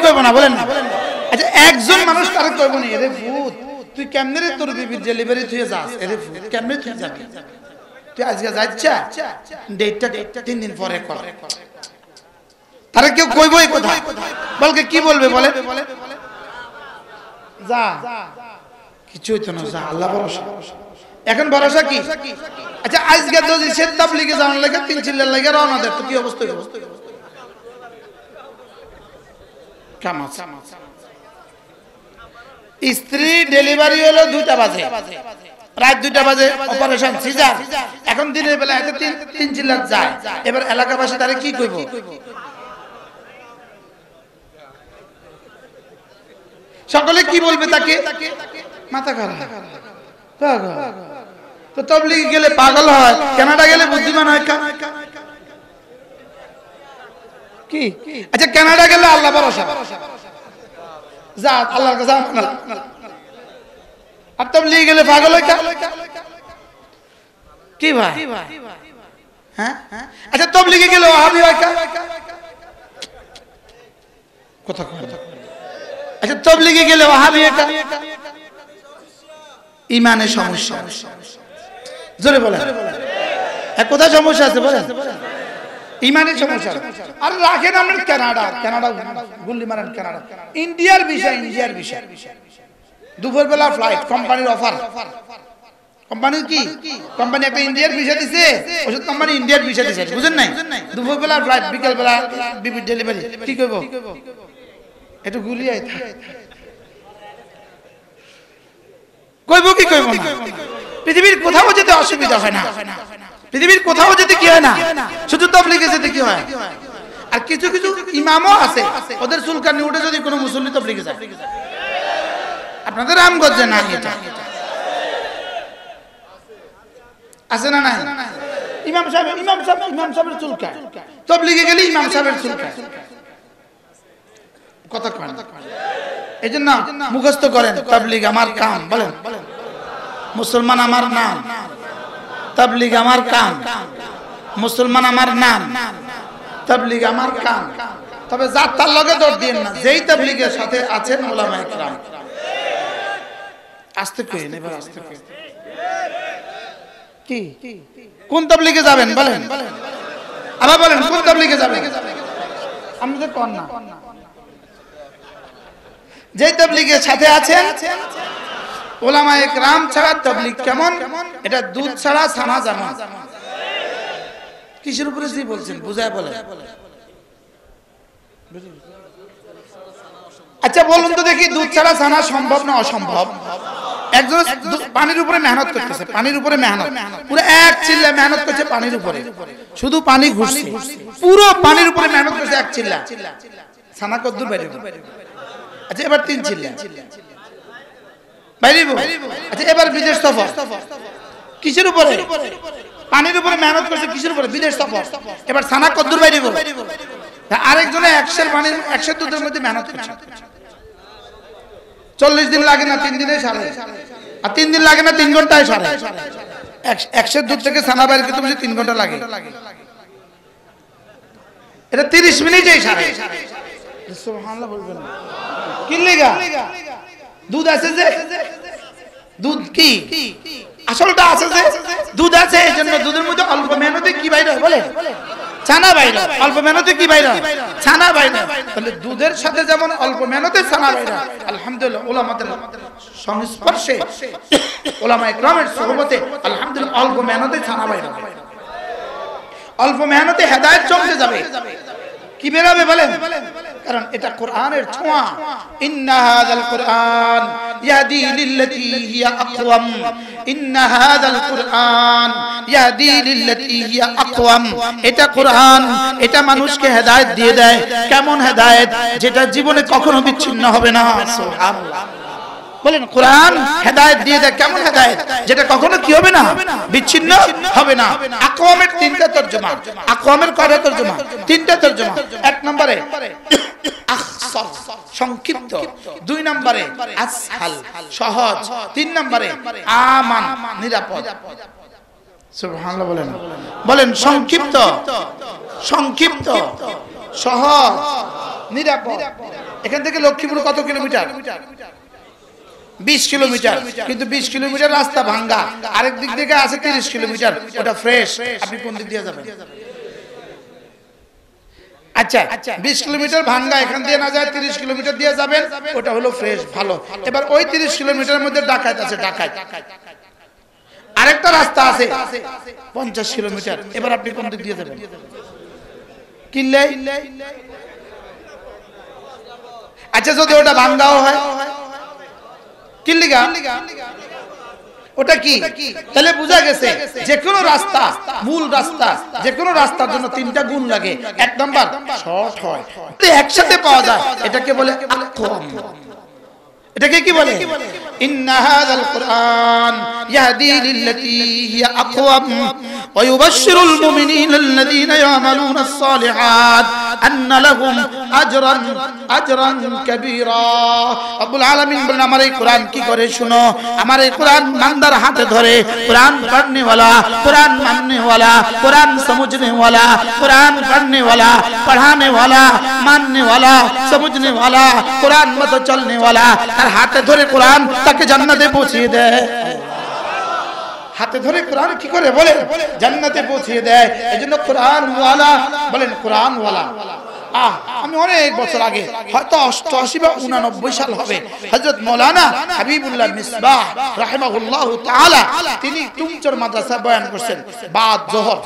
কইব না বলেন না আচ্ছা একজন মানুষ তারে কইব না এরে ভূত তুই কেমনে রে তোর বিবির ডেলিভারি তুই যাস এরে ভূত কেমনে তুই যাবি তুই আজকে যাচ্ছা ডেটটা 3 দিন পরে কর তারে কেউ কইব এই কথা বলকে কি বলবে বলে যা কিছুই তো না যা আল্লাহ ভরসা এখন ভরসা কি আচ্ছা আজকে যদি সে তাবলীগে যাওয়ার লাগে 3 চিল্লার লাগে রওনা দেয় তো কি অবস্থা হবে কেমন স্ত্রী ডেলিভারি হলো 2টা বাজে রাত 2টা বাজে অপারেশন সিজার এখন দিনের বেলা এত 3 চিল্লার যায় এবার এলাকাবাসী তারে কি কইব সকলে কি বলবে তাকে মাথা খারাপ পাগল তো তাবলীগে গেলে পাগল হয় কানাডা গেলে বুদ্ধিমান হয় কি আচ্ছা কানাডা গেলে আল্লাহ ভরসা যা আল্লাহর কাছে আর তাবলীগে গেলে পাগল হয় কি ভাই হ্যাঁ আচ্ছা তাবলীগে গেলে ওয়াহাবি হয় কথা কয় আচ্ছা তাবলীগে গেলে ওয়াহাবি হয় ইমানের সমস্যা জোরে বলেন এক কথা সমস্যা আছে বলেন ইমানের সমস্যা আর রাখেন আমরা কানাডা গুল্লি মারেন কানাডা ইন্ডিয়ার বিষয় দুপুরবেলা ফ্লাইট কোম্পানির অফার কোম্পানির কি কোম্পানি একটা ইন্ডিয়ার ভিসা দিছে ওষুধ কোম্পানি ইন্ডিয়ার ভিসা দিছে বুঝেন নাই দুপুরবেলা ফ্লাইট বিকেলবেলা বিবির ডেলিভারি কি করব একটু গুলি আইতা কইব কি কইব না পৃথিবীর কোথাও যেতে অসুবিধা হয় না পৃথিবীর কোথাও যেতে কি হয় না শুধু তাবলীগে যেতে কি হয় আর কিছু কিছু ইমামও আছে ওদের চুলকানি উঠে যদি কোনো মুসল্লি তাবলীগে যায় আপনাদের রামগঞ্জে না এটা আছে না না ইমাম সাহেবের চুলকায় তাবলীগে গেলে ইমাম সাহেবের চুলকায় কথা কয় এইজন্য মুখস্থ করেন তাবলীগ আমার কাম বলেন মুসলমান আমার নাম তাবলীগ আমার কাম মুসলমান আমার নাম তাবলীগ আমার কাম তবে জাত তার লগে দৌড় দিয়েন না যেই তাবলীগের সাথে আছেন উলামায়ে কেরাম আস্তে কইেন এবার আস্তে কইেন কি কোন তাবলীগে যাবেন বলেন আবার বলেন কোন তাবলীগে যাবেন আমাদের কোন না যে তাবলীগের সাথে আছেন উলামায়ে কেরাম ছাড়া তাবলীগ কেমন এটা দুধ ছাড়া ছানা যেমন কিসের উপরে জি বলছেন বুঝায় বলেন আচ্ছা বলুন তো দেখি দুধ ছাড়া ছানা সম্ভব না অসম্ভব একজন পানির উপরে মেহনত করতেছে পানির উপরে মেহনত পুরো এক চিল্লা মেহনত করছে পানির উপরে শুধু পানি ঘুরছে পুরো পানির উপরে মেহনত করছে এক চিল্লা ছানা কদ্দুর বাইরে আচ্ছা এবার 3 চিল্লা বাইরে আচ্ছা এবার বিদেশ সফর কিসের উপরে পানির উপরে মেহনত করছে কিসের উপরে বিদেশ সফর এবার ছানা কদ্দুর বাইরে আরেকজনে 100 পানির 100 দুধের মধ্যে মেহনত করছে 40 দিন লাগে না 3 দিনে সারে আর 3 দিন লাগে না 3 ঘন্টায় সারে 100 দুধ থেকে ছানা বাইরে করতে বসে 3 ঘন্টা লাগে এটা 30 মিনিটেই সারে সুবহানাল্লাহ বলবেন কি লাগা দুধ আছে যে দুধ কি আসলটা আছে যে দুধ আছে এজন্য দুধের মধ্যে অল্প মেহনতে কি বাইরে হয় বলে ছানা বাইরে অল্প মেহনতে কি বাইরে ছানা বাইরে তাহলে দুধের সাথে যেমন অল্প মেহনতে ছানা বাইরে আলহামদুলিল্লাহ উলামাদের সংস্পর্শে উলামায়ে কেরামের সুহবতে আলহামদুলিল্লাহ অল্প মেহনতে ছানা বাইরে অল্প মেহনতে হেদায়েত চমকে যাবে কি বেরাবে বলেন কারণ এটা কোরআনের ছোঁয়া ইন্না হাযাল কুরআন ইয়াহদি লিল্লাতী হিয়া আকওয়াম ইন্না হাযাল কুরআন ইয়াহদি লিল্লাতী হিয়া আকওয়াম এটা কোরআন এটা মানুষকে হেদায়েত দিয়ে দেয় কেমন হেদায়েত যেটা জীবনে কখনো বিচ্ছিন্ন হবে না সুবহানাল্লাহ বলেন কোরআন হেদায়েত দিয়ে দেয় কেমন হেদায়েত যেটা কখনো কি হবে না বিচ্ছিন্ন হবে না আকওয়ামের তিনটা তরজমা আকওয়ামের কয়টা তরজমা তিনটা তরজমা এক নম্বরে আখসার সংক্ষিপ্ত দুই নম্বরে আসহাল সহজ তিন নম্বরে আমান নিরাপদ সুবহানাল্লাহ বলেন বলেন সংক্ষিপ্ত সংক্ষিপ্ত সহজ নিরাপদ এখান থেকে লক্ষ্মীপুর কত কিলোমিটার 20 কিলোমিটার কিন্তু 20 কিলোমিটার রাস্তা ভাঙা আরেক দিক থেকে আছে 30 কিলোমিটার ওটা ফ্রেশ আপনি কোন দিক দিয়ে যাবেন আচ্ছা 20 কিলোমিটার ভাঙা এখান দিয়ে না যায় 30 কিলোমিটার দিয়ে যাবেন ওটা হলো ফ্রেশ ভালো এবার ওই 30 কিলোমিটারের মধ্যে ডাকাত আছে ডাকাত আরেকটা রাস্তা আছে 50 কিলোমিটার এবার আপনি কোন দিক দিয়ে যাবেন কিনলে আচ্ছা যদি ওটা ভাঙাও হয় কিল্লিগা ওটা কি তাহলে বোঝা গেছে যে কোন রাস্তা মূল রাস্তা যে কোন রাস্তার জন্য তিনটা গুণ লাগে এক নাম্বার শর্ট হয় একসাথে পাওয়া যায় এটাকে বলে আকওয়াম এটাকে কি বলে ইন্না হাযাল কুরআন ইয়াহদি লিল্লাতী হিয়া আকওয়াম ওয়া ইউবাশশিরুল মুমিনিনা আল্লাযীনা ইয়ামালুনাস সালিহাত আন্না লাহুম আজরান কাবীরা রব্বুল আলামিন বলেন আমার এই কোরআন কি করে শুনো আমার এই কোরআন বান্দার হাতে ধরে কোরআন পড়নে वाला কোরআন মাননে वाला কোরআন समझने वाला কোরআন पढ़ने वाला पढ़ाने वाला मानने वाला समझने वाला কোরআন মত চলনে वाला তার হাতে ধরে কোরআন তাকে জান্নাতে পৌঁছিয়ে দেয় হাতে ধরে কোরআন কি করে বলে জান্নাতে পৌঁছিয়ে দেয় এজন্য কোরআন ওয়ালা বলেন কোরআন ওয়ালা আমি অনেক বছর আগে হয়তো 88 বা 89 সাল হবে হযরত মাওলানা হাবিবুল্লাহ মিসবাহ রাহিমাহুল্লাহু তাআলা তিনি তুমচর মাদ্রাসা বয়ান করছেন বাদ জোহর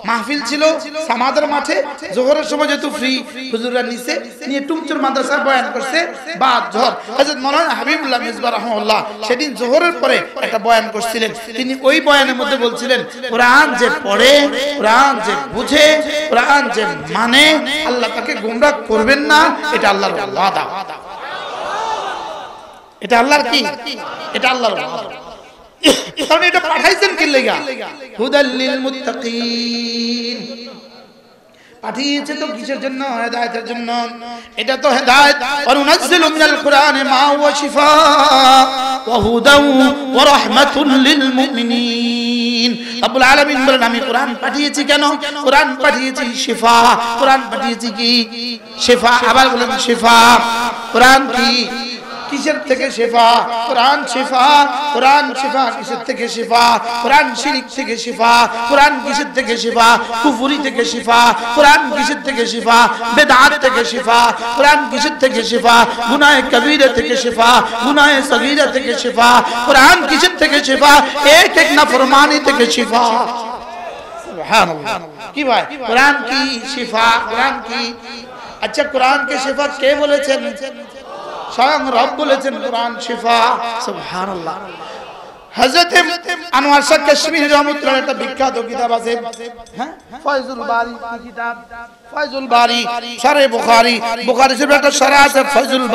মাহফিল ছিল সামাদের মাঠে জোহরের সময় যেহেতু ফ্রি হুজুররা নিচে নিয়ে তুমচর মাদ্রাসা বয়ান করছে বাদ জোহর হযরত মাওলানা হাবিবুল্লাহ মিসবাহ রাহিমাহুল্লাহ সেদিন জোহরের পরে একটা বয়ান করছিলেন তিনি ওই বয়ানের মধ্যে বলছিলেন কোরআন যে পড়ে কোরআন যে বুঝে কোরআন যে মানে আল্লাহ তাকে গোমরাহ করবেন না এটা আল্লাহর ওয়াদা এটা আল্লাহর কি এটা আল্লাহর ওয়াদা কারণ এটা পাঠাইছেন কি লাগা হুদাল লিল মুত্তাকিন পাঠিয়েছে তো কিসের জন্য হেদায়েতের জন্য এটা তো হেদায়েত অনুনাজ্জিলু মিনাল কুরআনি মা হুয়া শিফা ওয়া হুদাও ওয়া রাহমাতুল লিল মুমিনিন রব্বুল আলামিন বলেন আমি কোরআন পাঠিয়েছি কেন কোরআন পাঠিয়েছি শিফা কোরআন পাঠিয়েছি কি শিফা আবার বলেন শিফা কোরআন কি কিসের থেকে শিফা কোরআন শিফা কোরআন শিফা কিসের থেকে শিফা কোরআন শিরক থেকে শিফা কোরআন কিসের থেকে শিফা কুফরি থেকে শিফা কোরআন কিসের থেকে শিফা বিদআত থেকে শিফা কোরআন কিসের থেকে শিফা গুনাহ কবীরা থেকে শিফা গুনাহ সগীরা থেকে শিফা কোরআন কিসের থেকে শিফা এক এক নাফরমানি থেকে শিফা সুবহানাল্লাহ কি ভাই কোরআন কি শিফা কোরআন কি আচ্ছা কোরআন কে শিফা কে বলেছেন স্বয়ং রব বলেছেন কোরআন শিফা সুবহানাল্লাহ হযরত আনোয়ার শাহ কাশ্মীরি রহমাতুল্লাহ একটা বিখ্যাত কিতাব আছে হ্যাঁ ফয়জুল বারী কিতাব ফয়জুল বারী শরহ বুখারী বুখারী শরীফের একটা শরহ আছে ফয়জুল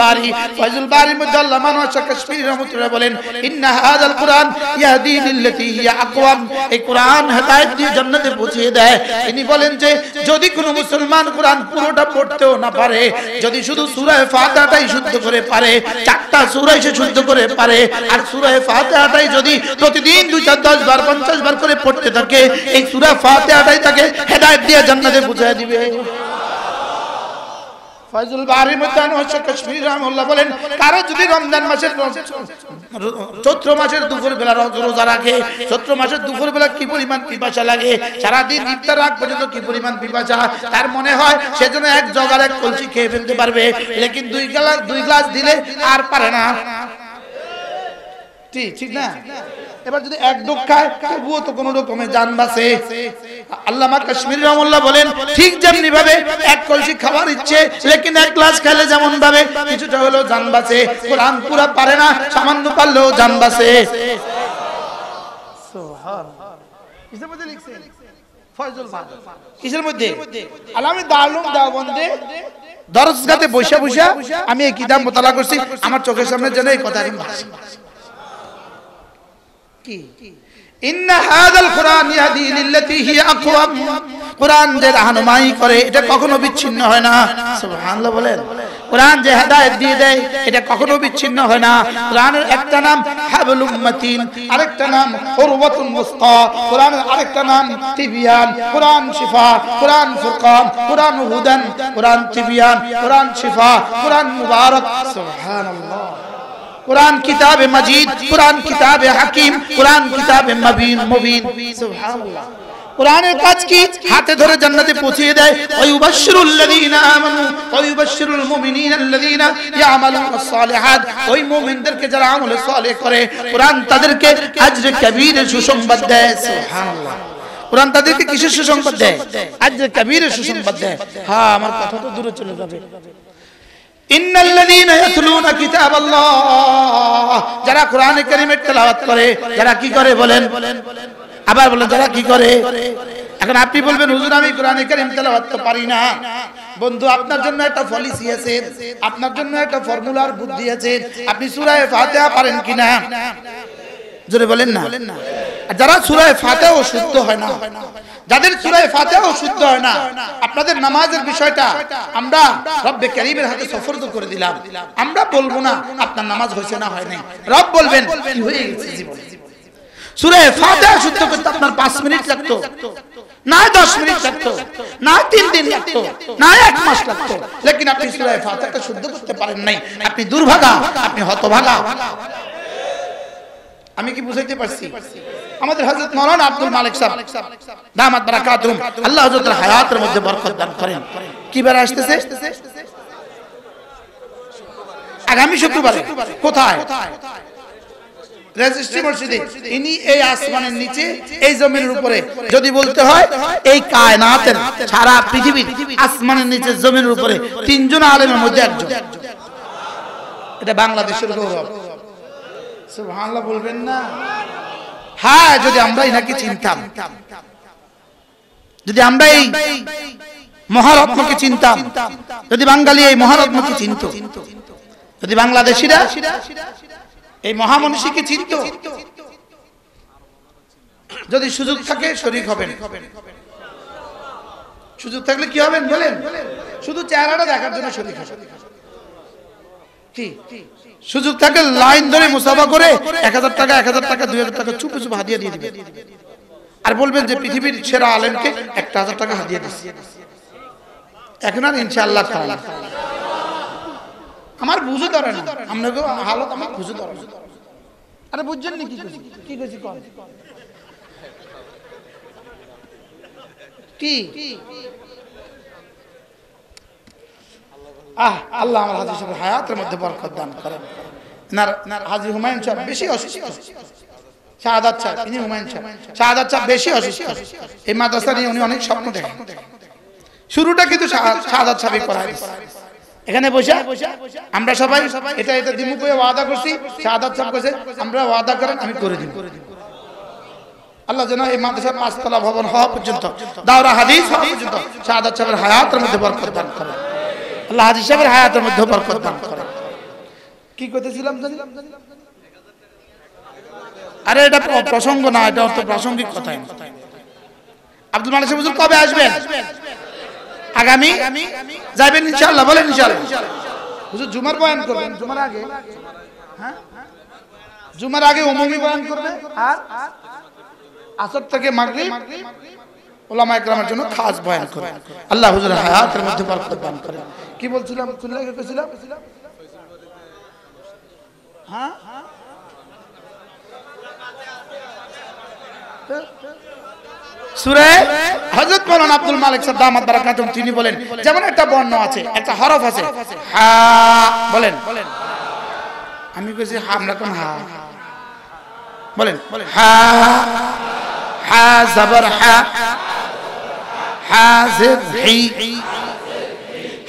বারীর মধ্যে আল্লামা আনোয়ার শাহ কাশ্মীরি রহমাতুল্লাহ বলেন ইন্না হাযাল কুরআন ইয়াহদি লিল্লাতী হিয়া আকওয়াম এই কোরআন হেদায়েত দিয়ে জান্নাতে পৌঁছিয়ে দেয় তিনি বলেন যে যদি কোনো মুসলমান কোরআন পুরোটা পড়তেও না পারে যদি শুধু সূরা ফাতিহাটাই শুদ্ধ করে পারে চারটা সূরা সে শুদ্ধ করে পারে আর সূরা ফাতিহাটাই যদি প্রতিদিন 2 4 10 বার 50 বার করে পড়তে থাকে এই সূরা ফাতিহাটাই তাকে হেদায়েত দিয়ে জান্নাতে পৌঁছে দিবে ফয়জুল বারীর মধ্যে আনোয়ার কাশ্মীরি রাহিমাহুল্লাহ বলেন, কারো যদি রমজান মাসের চৈত্র মাসের দুপুর বেলা রোজা রাখে, চৈত্র মাসের দুপুর বেলা কি পরিমাণ পিপাসা লাগে, সারাদিন ইফতার আগ পর্যন্ত কি পরিমাণ পিপাসা, তার মনে হয় সেজন্য এক জগার এক কলসি খেয়ে ফেলতে পারবে, লেকিন দুই গ্লাস দিলে আর পারে না। ঠিক না? এবার যদি এক ডোক খায় তবুও তো কোনো রকমে জান বাঁচে। আল্লামা কাশ্মীরি রাহিমাহুল্লাহ বলেন, ঠিক যেমনি ভাবে এক কলসি খাবার ইচ্ছে, লেকিন এক গ্লাস খেলে যেমন ভাবে কিছুটা হলেও জান বাঁচে, কোরআন পুরা পারে না, সামান্য পারলেও জান বাঁচে। সুবহানাল্লাহ। কিসের মধ্যে লিখছে? ফয়জুল বারী। কিসের মধ্যে? আলামে দারুল দেওবন্দে দরজগাতে বসে বসে আমি এই কিতাব মোতালা করছি, আমার চোখের সামনে যেন এই কথা ভাসে। কি? ইন্না হাযাল কুরআন ইয়াহদি লিল্লাতী হিয়া আকওয়াম। কুরআন যে রাহনুমাই করে এটা কখনো বিচ্ছিন্ন হয় না। সুবহানাল্লাহ বলেন। কুরআন যে হেদায়েত দিয়ে দেয় এটা কখনো বিচ্ছিন্ন হয় না। কুরআনের একটা নাম হাবলুম মাতিন, আরেকটা নাম উরওয়াতুন মুসকা, কুরআনের আরেকটা নাম তিবিয়ান, কুরআন শিফা, কুরআন ফুরকান, কুরআন হুদান, কুরআন তিবিয়ান, কুরআন শিফা, কুরআন মুবারক। সুবহানাল্লাহ। কুরআন কিতাবে মাজিদ, কুরআন কিতাবে হাকিম, কুরআন কিতাবে মুবিন। সুবহানাল্লাহ। কুরআনের কাজ কি? হাতে ধরে জান্নাতে পৌঁছিয়ে দেয়। ওয়ায়ুবাশশিরুল লাযীনা আমানু ওয়ায়ুবাশশিরুল মুমিনিনা আল্লাযীনা ইয়ামালুনাস সালিহাত। ওই মুমিনদেরকে যারা আমলে সালেহ করে কুরআন তাদেরকে আজরে কবীরের সুসংবাদ দেয়। সুবহানাল্লাহ। কুরআন তাদেরকে কিসের সুসংবাদ দেয়? আজরে কবীরের সুসংবাদ দেয়। হ্যাঁ, আমার কথা তো দূরে চলে যাবে। ইন্নাল্লাযীনা ইয়াতলুনা কিতাবাল্লাহ, যারা কোরআনে কারীমের তেলাওয়াত করে, যারা কি করে বলেন? আবার বলেন, যারা কি করে? এখন আপনি বলবেন, হুজুর আমি কোরআনে কারীম তেলাওয়াত তো পারি না। বন্ধু, আপনার জন্য একটা পলিসি আছে, আপনার জন্য একটা ফর্মুলার বুদ্ধি আছে। আপনি সূরা ফাতিহা পারেন কিনা? জোরে বলেন না। যারা সূরা ফাতিহা শুদ্ধ হয় না, যাদের সূরা ফাতিহা শুদ্ধ হয় না, আপনাদের নামাজের বিষয়টা আমরা রব্বে কারীমের হাতে সুপর্দ করে দিলাম। আমরা বলবো না আপনার নামাজ হয়েছে না হয় নাই, রব বলবেন কি হয়ে গেছে জীবনে। সূরা ফাতিহা শুদ্ধ করতে আপনার 5 মিনিট লাগতো, না 10 মিনিট লাগতো, না 3 দিন লাগতো, না 1 মাস লাগতো, লেকিন আপনি সূরা ফাতিহাটা শুদ্ধ করতে পারেন নাই। আপনি দুর্ভাগা, আপনি হতভাগা। আমি কি বুঝাইতে পারছি? আমাদের হযরত মাওলানা আব্দুল মালিক সাহেব দামাত বারাকাতুহুম, আল্লাহ হযরতের হায়াতের মধ্যে বরকত দান করেন। কি বার আসতেছে? আগামী শুক্রবারে। কোথায়? রেজিস্ট্রি মসজিদে। ইনি এই আসমানের নিচে, এই জমিনের উপরে, যদি বলতে হয় এই কায়নাতের সারা পৃথিবীর আসমানের নিচে জমিনের উপরে 3 জন আলেমের মধ্যে একজন। এটা বাংলাদেশের গৌরব। সুবহানাল্লাহ বলবেন না? হ্যাঁ, যদি আমরা এনাকে চিনতাম, যদি আমরা এই মহারত্নকে চিনতাম, যদি বাঙালি এই মহারত্নকে চিনত, যদি বাংলাদেশিরা এই মহামনীষীকে চিনত, যদি সুযোগ থাকে শরীক হবেন। সুযোগ থাকলে কি হবেন বলেন? শুধু চেহারাটা দেখার জন্য শরীক হবেন। কি সুযোগ থাকে লাইন ধরে মুসাফা করে 1000 টাকা 2000 টাকা চুপে চুপে হাদিয়া দিয়ে দিবেন, আর বলবেন যে পৃথিবীর সেরা আলেমকে 1000 টাকা হাদিয়া দিচ্ছি। এখন আর ইনশাআল্লাহ তাআলা আমার বুঝে ধরে না, আপনাকে হালত আমার বুঝে ধরে না। আরে বুঝছেন নি কি কইছি? কোন কি আল্লাহ আমার হাজী সাহেবের হায়াতের মধ্যে বরকত দান করেন। হাজী হুমায়ুন সাহেব বেশি অসুস্থ, শাহাদাত সাহেব, ইনি হুমায়ুন সাহেব, শাহাদাত সাহেব বেশি অসুস্থ। এই মাদ্রাসা নিয়ে উনি অনেক স্বপ্ন দেখেন। শুরুটা কিন্তু শাহাদাত সাহেবই করায়। এখানে বসে আমরা সবাই এটা দিমু করে ওয়াদা করছি। শাহাদাত সাহেব কইছে আমরা ওয়াদা করেন, আমি করে দিব। আল্লাহ যেন এই মাদ্রাসার 5 তলা ভবন হওয়া পর্যন্ত, দাওরা হাদিস হওয়া পর্যন্ত শাহাদাত সাহেবের হায়াতের মধ্যে বরকত দান করেন। আল্লাহ হাজী সাহেবের হায়াতের মধ্যে বরকত দান করেন। কি কইতেছিলাম জানি? আরে এটা প্রসঙ্গ না, এটা অর্থ প্রাসঙ্গিক কথা। আব্দুল মালিক সাহেব হুজুর কবে আসবেন? আগামী যাবেন ইনশাআল্লাহ? বলেন ইনশাআল্লাহ। হুজুর জুমার বয়ান করবেন, জুমার আগে। হ্যাঁ, জুমার আগে উমুমি বয়ান করবে, আর আসর থেকে মাগরিব উলামা ইকরামের জন্য খাস বয়ান করে। আল্লাহ হুজুরের হায়াতের মধ্যে বরকত দান করে। কি বলছিলাম? চুল্লাকে কইছিলাম হ্যাঁ সূরা হযরত মাওলানা আব্দুল মালিক সাহেব দামাত বারাকাতুহু তিনি বলেন, যেমন একটা বর্ণ আছে, একটা হরফ আছে, হা বলেন, আমি কইছি হা, আমরা কোন হা বলেন, হা হা জবর হা, হা জের হি,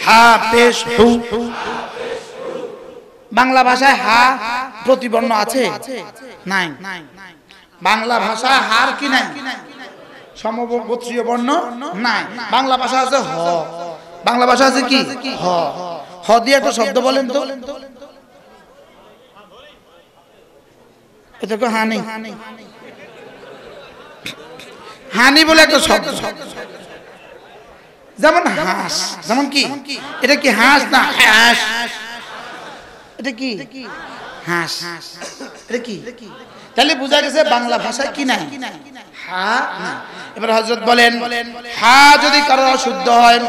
হা পেশ হু। বাংলা ভাষায় হা প্রতিবর্ণ আছে? নাই। বাংলা ভাষায় হার কি নাই? সমগোত্রীয় বর্ণ নাই। বাংলা ভাষা আছে হ। বাংলা ভাষা আছে কি? হ। হ দিয়ে একটা শব্দ বলেন তো। এটা তো হানি, হানি বলে একটা শব্দ। যেমন হাঁস, যেমন কি? এটা কি হাঁস না হাঁস? এটা কি হাঁস? এটা কি? তাহলে বোঝা গেছে বাংলা ভাষায় কি নাই? হা নাই। এবার হযরত বলেন, হা যদি কারো অশুদ্ধ হয়,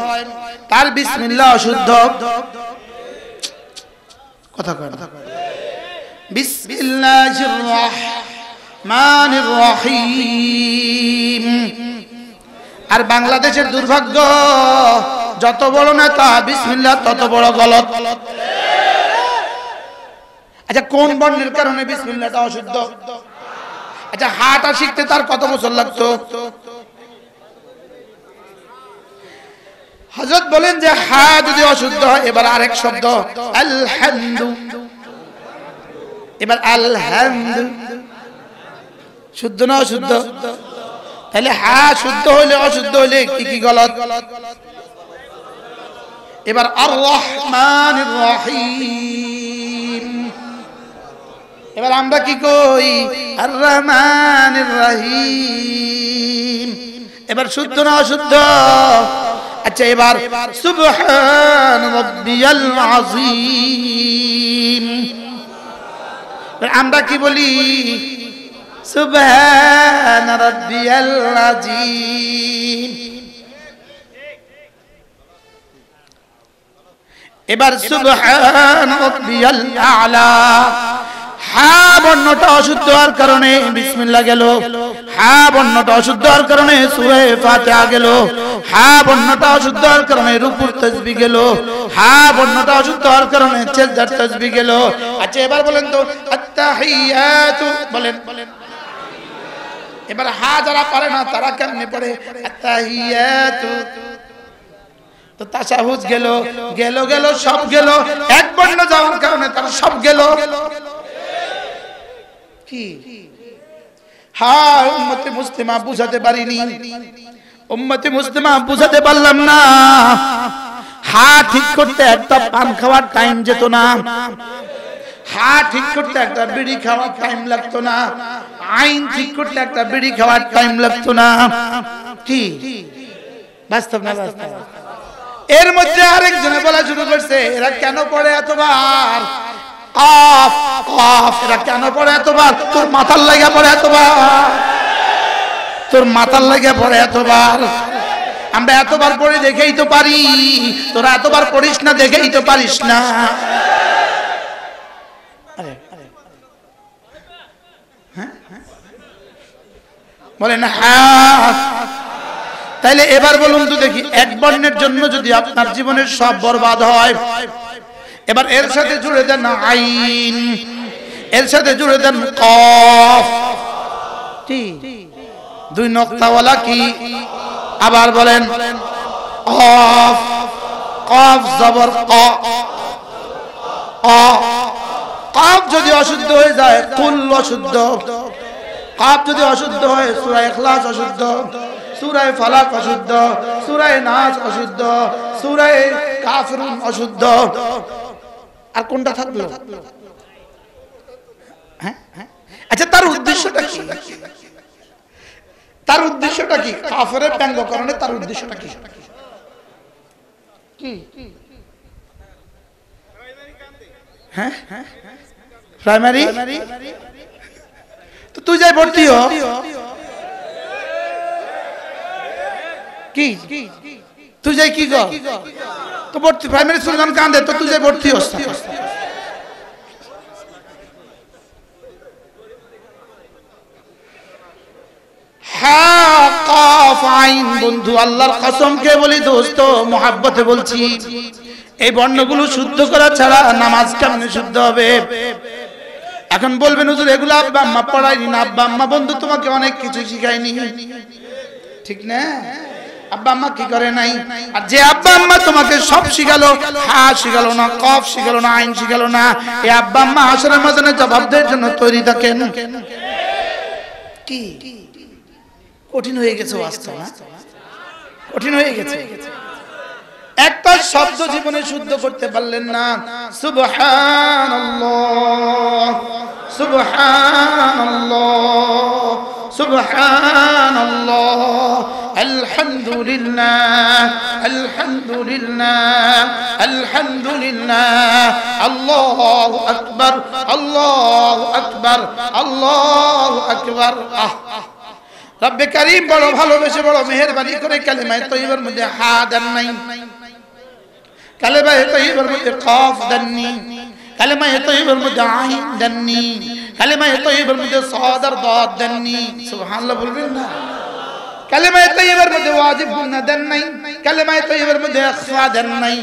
তার বিসমিল্লাহ অশুদ্ধ। কথা কয় না। বিসমিল্লাহির রহমানির রহিম। আর বাংলাদেশের দুর্ভাগ্য, যত বড় নেতা বিসমিল্লাহ তত বড় গলত। আচ্ছা, কোন বর্ণের কারণে বিসমিল্লাহটা অশুদ্ধ? আচ্ছা, হাটা শিখতে তার কত বছর লাগতো? হযরত বলেন যে হা যদি অশুদ্ধ হয়, এবার আরেক শব্দ আলহামদু। এবার আলহামদু শুদ্ধ না অশুদ্ধ? তাহলে হা শুদ্ধ হইলে অশুদ্ধ হইলে কি কি গলত? এবার আর রহমানির রহিম। এবার আমরা কি কই? আর রহমানির রহিম। এবার শুদ্ধ না অশুদ্ধ? আচ্ছা, এবার সুবহান রাব্বিয়াল আযীম। আমরা কি বলি? সুবহান রাব্বিয়াল আযীম। এবার সুবহান রাব্বিয়াল আ'লা। হা বর্ণটা অশুদ্ধ হওয়ার কারণে বিসমিল্লাহ গেল। হা বর্ণটা অশুদ্ধ হওয়ার কারণে সূরা ফাতিহা গেল। হা বর্ণটা অশুদ্ধ হওয়ার কারণে রুকুর তাসবিহ গেল। হা বর্ণটা অশুদ্ধ হওয়ার কারণে সিজদার তাসবিহ গেল। আচ্ছা, এবার বলেন তো আত্তাহিয়াতু বলেন। এবার হা যারা পারে না তারা কেমনে পড়ে? আত্তাহিয়াতু। তো তাশাহুদ গেল, গেল গেল সব গেল। এক বর্ণ যাওয়ার কারণে তার সব গেল। কি? হ্যাঁ, উম্মতে মুসলিমা বুঝাতে পারিনি, উম্মতে মুসলিমা বুঝাতে পারলাম না। হা ঠিক করতে একটা পান খাওয়ার টাইম যেত না। হা ঠিক করতে একটা বিড়ি খাওয়ার টাইম লাগতো না। আইন ঠিক করতে একটা বিড়ি খাওয়ার টাইম লাগতো না। কি বাস্তব না? বাস্তব। এর মধ্যে আরেকজনে বলা শুরু করছে, এরা কেন পড়ে এতবার কাফ কাফ? এরা কেন পড়ে এতবার? তোর মাথার লাগা পড়ে এতবার, তোর মাথার লাগা পড়ে এতবার। আমরা এতবার পড়ে দেখেই তো পারি, তোরা এতবার পড়িস না দেখেই তো পারিস না। বলেন হ্যাঁ। তাইলে এবার বলুন তো দেখি, এক বর্ণের জন্য যদি আপনার জীবনের সব বরবাদ হয়, এবার এর সাথে জুড়ে দেন আইন, এর সাথে জুড়ে দেন কফ। দুই নক্তাওয়ালা কি? আবার বলেন কফ। কফ জবর ক। কফ যদি অশুদ্ধ হয়ে যায় কুল অশুদ্ধ। কফ যদি অশুদ্ধ হয় সূরা ইখলাস অশুদ্ধ, সূরা ফালাক অশুদ্ধ, সূরা নাস অশুদ্ধ, সূরা কাফিরুন অশুদ্ধ। আর কোনটা থাকলো? হ্যাঁ, আচ্ছা, তার উদ্দেশ্যটা কি? তার উদ্দেশ্যটা কি? কাফেরের ব্যঙ্গকরণে তার উদ্দেশ্যটা কি? হ্যাঁ, প্রাইমারি। তো তুই যাই ভর্তি হ। কি তুই যাই কি কর তো ভর্তি প্রাইমারি স্কুল যখন কান্দে তো তুই যাই ভর্তি হস বন্ধু আল্লাহর কসম কে বলি দোস্ত মোহাব্বতে বলছি এই বর্ণগুলো শুদ্ধ করা ছাড়া নামাজ কেমনে শুদ্ধ হবে এখন বলবেন হুজুর এগুলো আব্বা আম্মা পড়ায়নি না আব্বা আম্মা বন্ধু তোমাকে অনেক কিছু শিখায়নি ঠিক না আব্বা আম্মা কি করে নাই আর যে আব্বা আম্মা তোমাকে সব শিখালো হা শিখালো না কফ শিখালো না আইন শিখালো না এই আব্বা আম্মা হাসরের ময়দানে জবাব দেওয়ার জন্য তৈরি থাকেন কি কঠিন হয়ে গেছে বাস্তব না কঠিন হয়ে গেছে একটা শব্দ জীবনে শুদ্ধ করতে পারলেন না সুবহানাল্লাহ সুবহানাল্লাহ সুবহানাল্লাহ আলহামদুলিল্লাহ আলহামদুলিল্লাহ আলহামদুলিল্লাহ আল্লাহু আকবার আল্লাহু আকবার আল্লাহু আকবার রব্বে কারীম বড় ভালোবেসে বড় মেহেরবানি করে কালিমায়ে তয়্যিবার মধ্যে হা দেন নাই কালিমায়ে তয়্যিবার মধ্যে কফ দেননি কালিমায়ে তয়্যিবার মধ্যে আইন দেননি কালিমায়ে তয়্যিবার মধ্যে সাদ আর দাদ দেননি সুবহানাল্লাহ বলবেন না কালিমায়ে তয়্যিবার মধ্যে ওয়াজিব গুনাহ দেন নাই কালিমায়ে তয়্যিবার মধ্যে ইখফা দেন নাই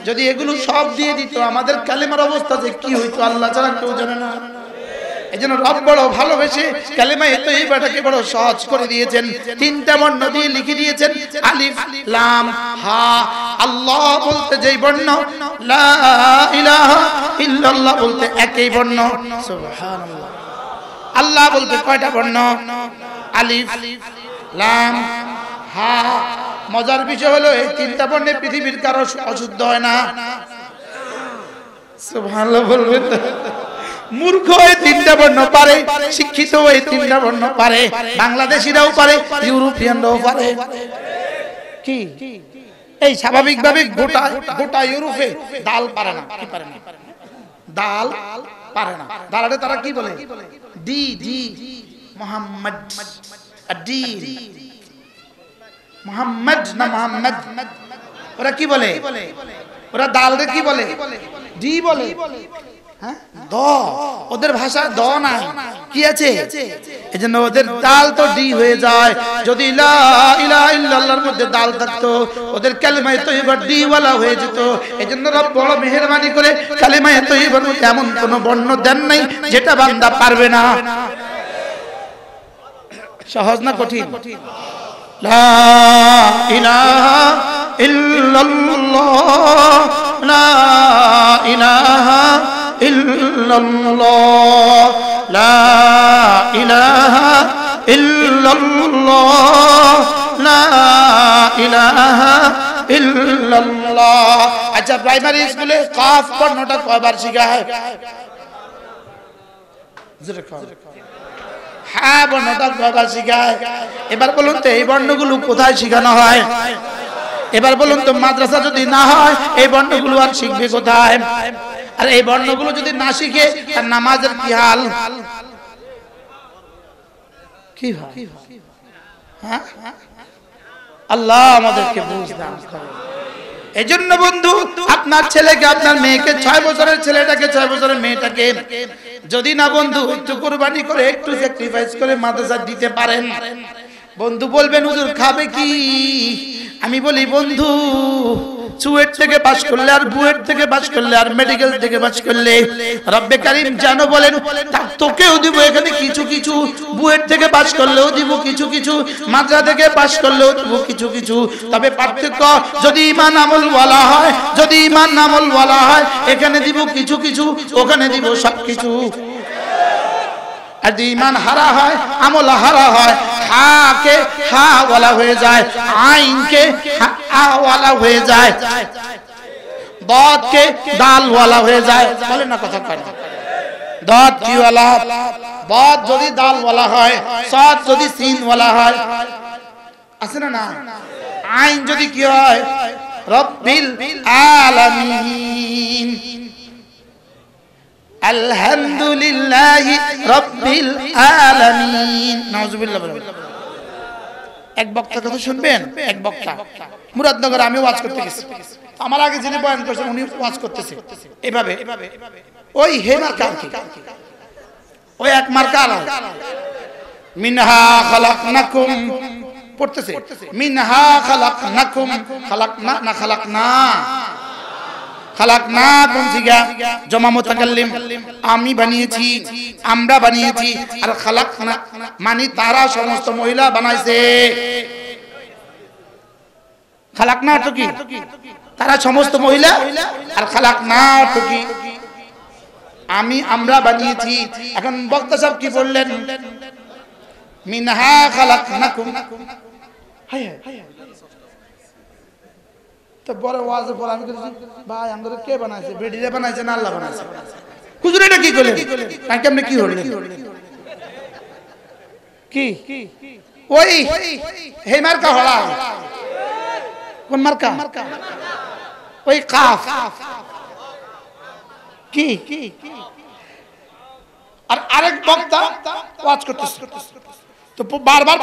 যদি এগুলো সব দিয়ে দিত আমাদের কালিমার অবস্থা যে কি হইতো আল্লাহ ছাড়া কেউ জানে না এজন্য রব বড় ভালোবেসে কালিমায়ে তয়্যিবাটাকে বড় সহজ করে দিয়েছেন তিনটা বর্ণ দিয়ে লিখে দিয়েছেন আলিফ লাম হা আল্লাহ বলতে যেই বর্ণ লা ইলাহা ইল্লাল্লাহ বলতে একই বর্ণ সুবহানাল্লাহ আল্লাহ বলতে কয়টা বর্ণ আলিফ লাম হা মজার বিষয় হলো এই তিনটা বর্ণে পৃথিবীর কারো অশুদ্ধ হয় না সুবহানাল্লাহ বলবেন মূর্খ এই তিনটা বর্ণ পারে শিক্ষিত এই তিনটা বর্ণ পারে বাংলাদেশিরাও পারে ইউরোপিয়ানরাও পারে কি এই স্বাভাবিকভাবে গোটা ইউরোপে দাল পারে না কি পারে না দাল পারে না দালারে তারা কি বলে D D Mohammad D Mohammad না মোহাম্মদ ওরা কি বলে ওরা দালরে কি বলে ডি বলে দ ওদের ভাষা দ নাই কি আছে এজন্য ওদের দাল তো ডি হয়ে যায় যদি লা ইলাহা ইল্লাল্লাহর মধ্যে দাল থাকতো ওদের কালিমায়ে তয়্যিবা ডি ওয়ালা হয়ে যেত এজন্য রব বড় মেহেরবানি করে কালিমায়ে তয়্যিবার মধ্যে এমন কোন বর্ণ দেন নাই যেটা বান্দা পারবে না সহজ না কঠিন লা ইলাহা ইল্লাল্লাহ লা ইলাহা ইল্লাল্লাহ লা ইলাহা ইল্লাল্লাহ লা ইলাহা ইল্লাল্লাহ আচ্ছা প্রাইমারি স্কুলে কাফ পড়াটা কয়বার শেখায় হ্যাঁ বর্ণটা কয়বার শেখায় এবার বলুন তো এই বর্ণগুলো কোথায় শেখানো হয় এবার বলুন তো মাদ্রাসা যদি না হয় এই বর্ণগুলো আর শিখবে কোথায় আর এই বর্ণগুলো যদি না শিখে আর নামাজের কি হাল কি হয় হ্যাঁ আল্লাহ আমাদেরকে বুঝ দান করেন এজন্য বন্ধু আপনার ছেলেকে আপনার মেয়েকে 6 বছরের ছেলেটাকে 6 বছরের মেয়েটাকে যদি না বন্ধু একটু কুরবানি করে একটু স্যাক্রিফাইস করে মাদ্রাসা দিতে পারেন বন্ধু বলবেন হুজুর খাবে কি আমি বলি বন্ধু চুয়েট থেকে পাস করলে আর বুয়েট থেকে পাস করলে আর মেডিকেল থেকে পাস করলে রব্বে কারীম জানো বলেন তোকেও দিব এখানে কিছু কিছু বুয়েট থেকে পাস করলেও দিব কিছু কিছু মাদ্রাসা থেকে পাস করলেও দিব কিছু কিছু তবে পার্থক্য যদি ঈমান আমল ওয়ালা হয় যদি ঈমান আমল ওয়ালা হয় এখানে দিব কিছু কিছু ওখানে দিব সব কিছু আর ঈমান হারা হয় আমল হারা হয় হা কে হা ওয়ালা হয়ে যায় আইন কে হা ওয়ালা হয়ে যায় দাদ কে দাল ওয়ালা হয়ে যায় বলেন না কথা কয় দাদ কি ওয়ালা দাদ যদি দাল ওয়ালা হয় সাদ যদি সিন ওয়ালা হয় আছে না না আইন যদি কি হয় রব্বিল আলামিন আলহামদুলিল্লাহি রাব্বিল আলামিন নাউযুবিল্লাহ এক বক্তার কথা শুনবেন। এক বক্তা মুরাদনগর, আমি ওয়াজ করতে গেছি, আমার আগে যিনি বয়ান করছেন উনি ওয়াজ করতেছে এভাবে, ওই হে মার্কা, ওই এক মার্কা মিনহা খালাকনাকুম পড়তেছে, মিনহা খালাকনাকুম, খালাকনা না খালাকনা, খালাকনা কোন সিগা জমা মুতাকাল্লিম, আমি বানিয়েছি, আমরা বানিয়েছি, আর খালাকনা মানে তারা সমস্ত মহিলা বানাইছে। খালাকনা তো কি? তারা সমস্ত মহিলা, আর খালাকনা তো কি? আমি আমরা বানিয়েছি। এখন বক্তা সাহেব কি বললেন? মিনহা খালাকনাকুম। তো বড় ওয়াজে পর আমি ভাই আমাদের কে বানাইছে? বেডিরে বানাইছে না আল্লাহ বানাইছে? হুজুর এটা কি করলেন? কাকে আপনি কি হলেন? কি ওই হে মার্কা হলা, কোন মার্কা? ওই কাফ কি? আর আরেক বক্তা ওয়াজ করতেছে তো বারবার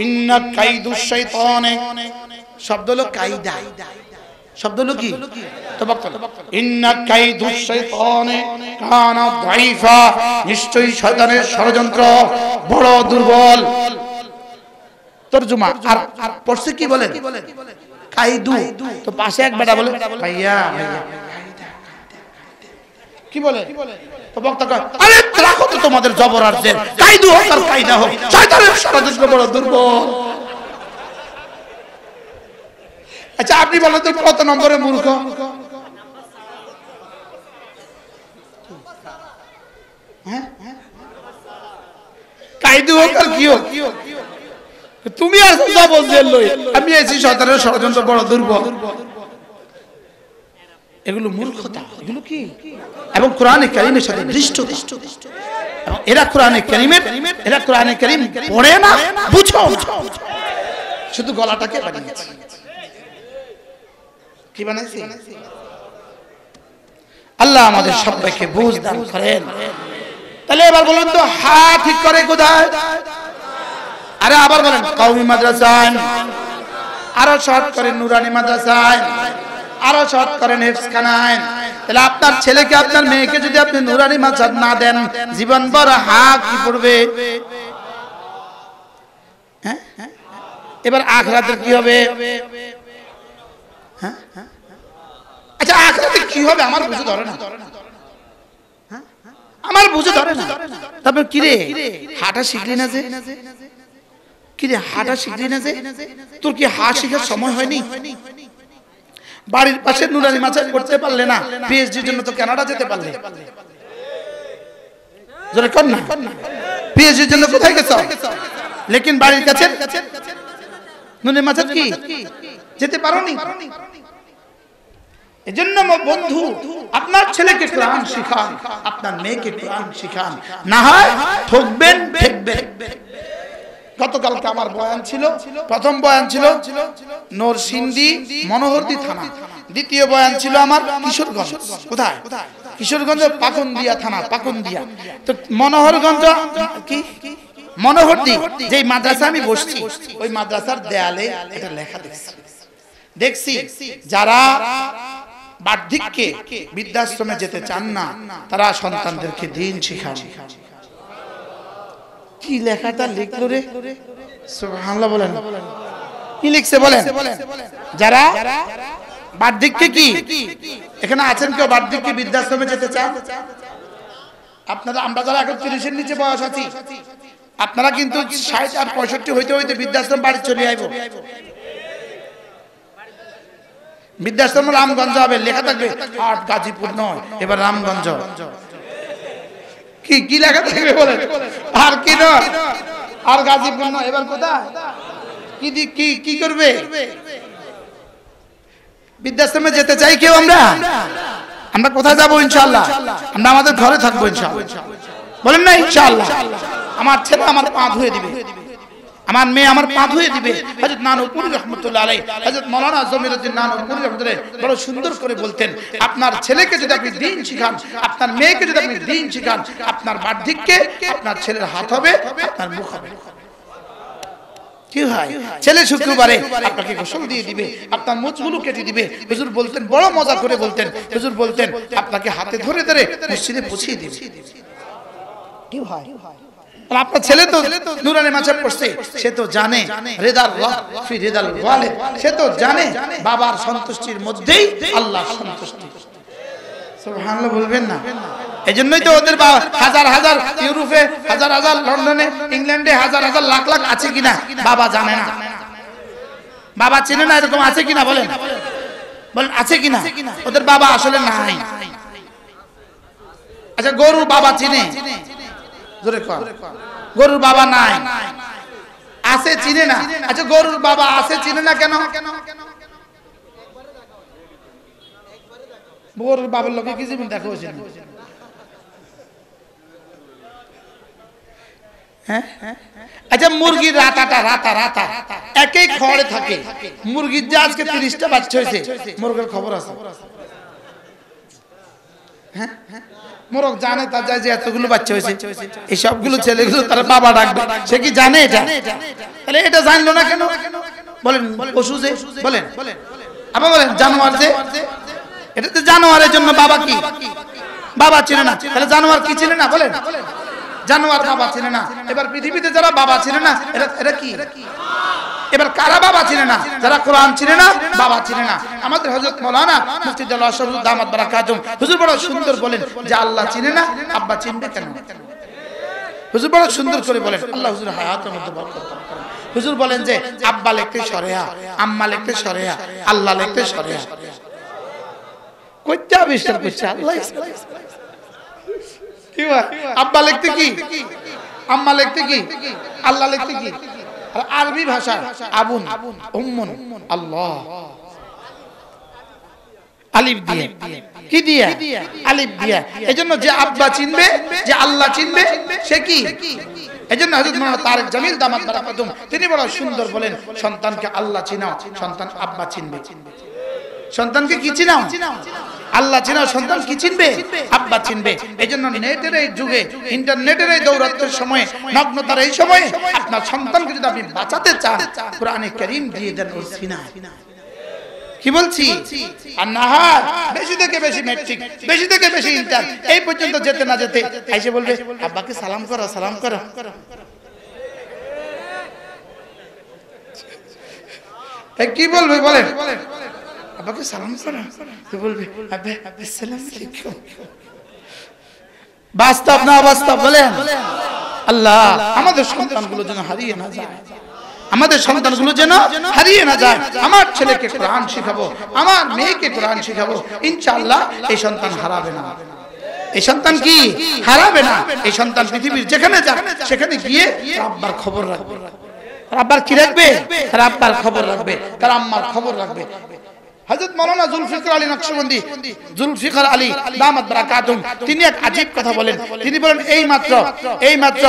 ইন্না কাইদুশ শাইতানে, শব্দ হলো কায়দা, শব্দ হলো কি? তো বক্তা ইন্না কাইদুশ শাইতানে কানা দাইফা, নিশ্চয়ই শয়তানের ষড়যন্ত্র বড় দুর্বল। তরজমা আর পড়ছে কি বলেন? কাইদু। তো পাশে এক বেটা বলে ভাইয়া কি বলে? তো বক্তা কয় আরে রাখো তো তোমাদের জবর আর জের, কাইদু হোক আর কায়দা হোক, শয়তানের ষড়যন্ত্র বড় দুর্বল। আচ্ছা আপনি বলেন তো কত নম্বরে মূর্খ? হ্যাঁ, কাইদু হোক আর কি হোক, তুমি আসো জবর জের লই, আমি আছি শয়তানের ষড়যন্ত্র বড় দুর্বল। এগুলো মূর্খতা, এগুলো কি? এবং কোরআনে কারীমের সাথে দৃষ্টতা। এরা কোরআনে কারীম পড়ে না, বুঝো শুধু গলাটাকে বানিয়েছে। কি বানাইছে? আল্লাহ আমাদের সবাইকে বুঝ দান করেন। তাহলে এবার বলুন তো হা ঠিক করে কোথায়? আরে আবার বলেন কওমি মাদ্রাসায়, আরো শর্ট করেন নুরানি মাদ্রাসায়, আরো শর্ট করেন হেফজখানায়। তাহলে আপনার ছেলেকে আপনার মেয়েকে যদি আপনি নুরানি মাদ্রাসা না দেন, জীবন ভর হা কি পড়বে? হ্যাঁ, এবার আখিরাতে কি হবে? হ্যাঁ, আচ্ছা আখিরাতে কি হবে আমার বুঝে ধরে না, আমার বুঝে ধরে না। তারপর কি রে হাঁটা শিখলি না যে? কি রে হাঁটা শিখলি না যে? তোর কি হা শেখার সময় হয়নি? বাড়ির পাশে নুরানি মাদ্রাসা করতে পারলে না, পিএইচডির জন্য তো কানাডা যেতে পারলে। জোরে কর না, পিএইচডির জন্য কোথায় গেছো? লেকিন বাড়ির কাছে নুরানি মাদ্রাসা কি যেতে পারোনি? এজন্য বন্ধু আপনার ছেলেকে কোরআন শিখান, আপনার মেয়েকে কোরআন শিখান, না হয় ঠকবেন ঠকবেন। গতকালকে আমার বয়ান ছিল, প্রথম বয়ান ছিল নরসিংদী মনোহরদী থানা, দ্বিতীয় বয়ান ছিল আমার কিশোরগঞ্জ। কোথায়? কিশোরগঞ্জ পাকুন্দিয়া থানা, পাকুন্দিয়া। তো মনোহরগঞ্জ কি মনোহরদী যে মাদ্রাসা আমি বসছি, ওই মাদ্রাসার দেয়ালে এটা লেখা দেখছি যারা বার্ধক্যে বৃদ্ধাশ্রমে যেতে চান না, তারা সন্তানদেরকে দিন শিখান। কি লেখাটা লিখলো রে? সুবহানাল্লাহ বলেন। কি লিখছে বলেন? যারা বার্ধক্যে কি এখানে আছেন কেউ বার্ধক্যে বৃদ্ধাশ্রমে যেতে চান? আপনারা আমরা যারা এখন 30-এর নিচে বয়স আছি, আপনারা কিন্তু 60 আর 65 হইতে হইতে বৃদ্ধাশ্রম বাড়ি চলে আইব। বৃদ্ধাশ্রম রামগঞ্জ হবে, লেখা থাকবে আর গাজীপুর নয়, এবার রামগঞ্জ। কি কি লেখা থাকবে বলেন? আর কি নয়, আর গাজীপুর নয়, এবার কোথায়? কি কি কি করবে? বৃদ্ধাশ্রমে যেতে চাই কেউ? আমরা কোথায় যাবো? ইনশাআল্লাহ আমরা আমাদের ঘরে থাকবো ইনশাআল্লাহ। বলেন না ইনশাআল্লাহ? আমার ছেলে আমার পা ধুয়ে দিবে, আমার মেয়ে আমার পা ধুয়ে দিবে। হযরত নানুপুরি রহমাতুল্লাহ আলাইহি, হযরত মাওলানা জমিরুদ্দিন নানুপুরি রহমাতুল্লাহ বড় সুন্দর করে বলতেন, আপনার ছেলেকে যদি আপনি দ্বীন শিখান, আপনার মেয়েকে যদি আপনি দ্বীন শিখান, আপনার বার্ধক্যে আপনার ছেলের হাত হবে, আপনার মুখ হবে। কি হয়, ছেলে শুক্রবারে আপনাকে গোসল দিয়ে দিবে, আপনার মুখগুলো কেটে দিবে। হুজুর বলতেন, বড় মজা করে বলতেন, হুজুর বলতেন আপনাকে হাতে ধরে ধরে মসজিদে পৌঁছিয়ে দিবে। কি হয়, আপনার ছেলে তো নূরানি মাঝে পড়ছে, সে তো জানে রিদাল রব ফি রিদাল ওয়ালিদ, সে তো জানে বাবার সন্তুষ্টির মধ্যেই আল্লাহর সন্তুষ্টি। সুবহানাল্লাহ বলবেন না? এজন্যই তো ওদের হাজার হাজার ইউরোপে, হাজার হাজার লন্ডনে, ইংল্যান্ডে হাজার হাজার লাখ লাখ আছে কিনা বাবা জানে না, বাবা চেনে না, এরকম আছে কিনা বলেন, বলেন আছে কিনা? ওদের বাবা আসলে নাই। আচ্ছা গরুর বাবা চিনে? জোরে কর। গরুর বাবা নাই, আছে চিনে না। আচ্ছা গরুর বাবা আছে চিনে না কেন? গরুর বাবার লোকে কি জীবন দেখা হয়েছে? আচ্ছা মুরগির রাতাটা রাতা রাতা একই খড়ে থাকে, মুরগির যে আজকে 30টা বাচ্চা হয়েছে, মুরগির খবর আছে? হ্যাঁ, মোরগ জানে তার যায় যে এতগুলো বাচ্চা হয়েছে, এই সবগুলো ছেলেগুলো তার বাবা ডাকবে, সে কি জানে এটা? তাহলে এটা জানলো না কেন? বলেন পশু যে, বলেন আবার বলেন জানোয়ার যে, এটা তো জানোয়ারের জন্য বাবা কি বাবা চিনে না, তাহলে জানোয়ার কি চিনে না? বলেন জানোয়ার বাবা চিনে না। এবার পৃথিবীতে যারা বাবা চিনে না, এরা কি? এবার কারা বাবা চিনে না? যারা কোরআন চিনে না, বাবা চিনে না। আমাদের হযরত মাওলানা মুফতি জালাল আশরাফুল দামাত বারাকাতুম হুজুর বড় সুন্দর বলেন যে আল্লাহ চিনে না, আব্বা চিনবে কেন? হুজুর বড় সুন্দর করে বলেন, আল্লাহ হুজুর হায়াতের মধ্যে বরকত দান করেন। হুজুর বলেন যে আব্বা লিখতে সরেয়া, আম্মা লিখতে সরেয়া, আল্লাহ লিখতে সরেয়া। কইতে আবিষ্কার করছে আল্লাহ। কি হয়, আব্বা লিখতে কি, আম্মা লিখতে কি, আল্লাহ লিখতে কি? আর আরবি ভাষা আবুন উম্মুন আল্লাহ, আলিফ দিয়ে, কি দিয়ে? আলিফ দিয়ে। এজন্য যে আব্বা চিনবে, যে আল্লাহ চিনবে, সে কি? এজন্য হযরত মাওলানা তারেক জামিল দামাত বারাকাতুম তিনি বড় সুন্দর বলেন, সন্তানকে আল্লাহ চিনাও, সন্তান আব্বা চিনবে। সন্তানকে কি চিনাও? আল্লাহ চিনাও, সন্তান কি চিনবে? আব্বা চিনবে। এজন্য নেটের এই যুগে, ইন্টারনেটের এই দৌরাত্মের সময়ে, নগ্নতার এই সময়ে আপনার সন্তানকে যদি আপনি বাঁচাতে চান, কোরআনে কারীম দিয়ে দেন ওর সিনায়। কি বলছি? আর না হয় বেশি থেকে বেশি ম্যাট্রিক, বেশি থেকে বেশি ইন্টার, এই পর্যন্ত যেতে না যেতে এসে বলবে আব্বাকে সালাম করো, সালাম করো। কি বলবে বলেন? আব্বাকে সালাম করো, তো বলবে আব্বা আসসালামু আলাইকুম। বাস্তব না অবাস্তব বলেন? আল্লাহ আমাদের সন্তানগুলো যেন হারিয়ে না যায়, আমাদের সন্তানগুলো যেন হারিয়ে না যায়। আমার ছেলেকে কোরআন শেখাবো, আমার মেয়েকে কোরআন শেখাবো, ইনশাআল্লাহ এই সন্তান হারাবে না। এই সন্তান কি হারাবে না? এই সন্তান পৃথিবীর যেখানে যাক সেখানে গিয়ে আব্বার খবর রাখবে। আব্বার কি রাখবে? তার আব্বার খবর রাখবে, তার আম্মার খবর রাখবে। হযরত মাওলানা জুলফিকার আলী নকশবন্দি, জুলফিকার আলী দামাত বারাকাতুম, তিনি এক আজীব কথা বলেন। তিনি বলেন এই মাত্র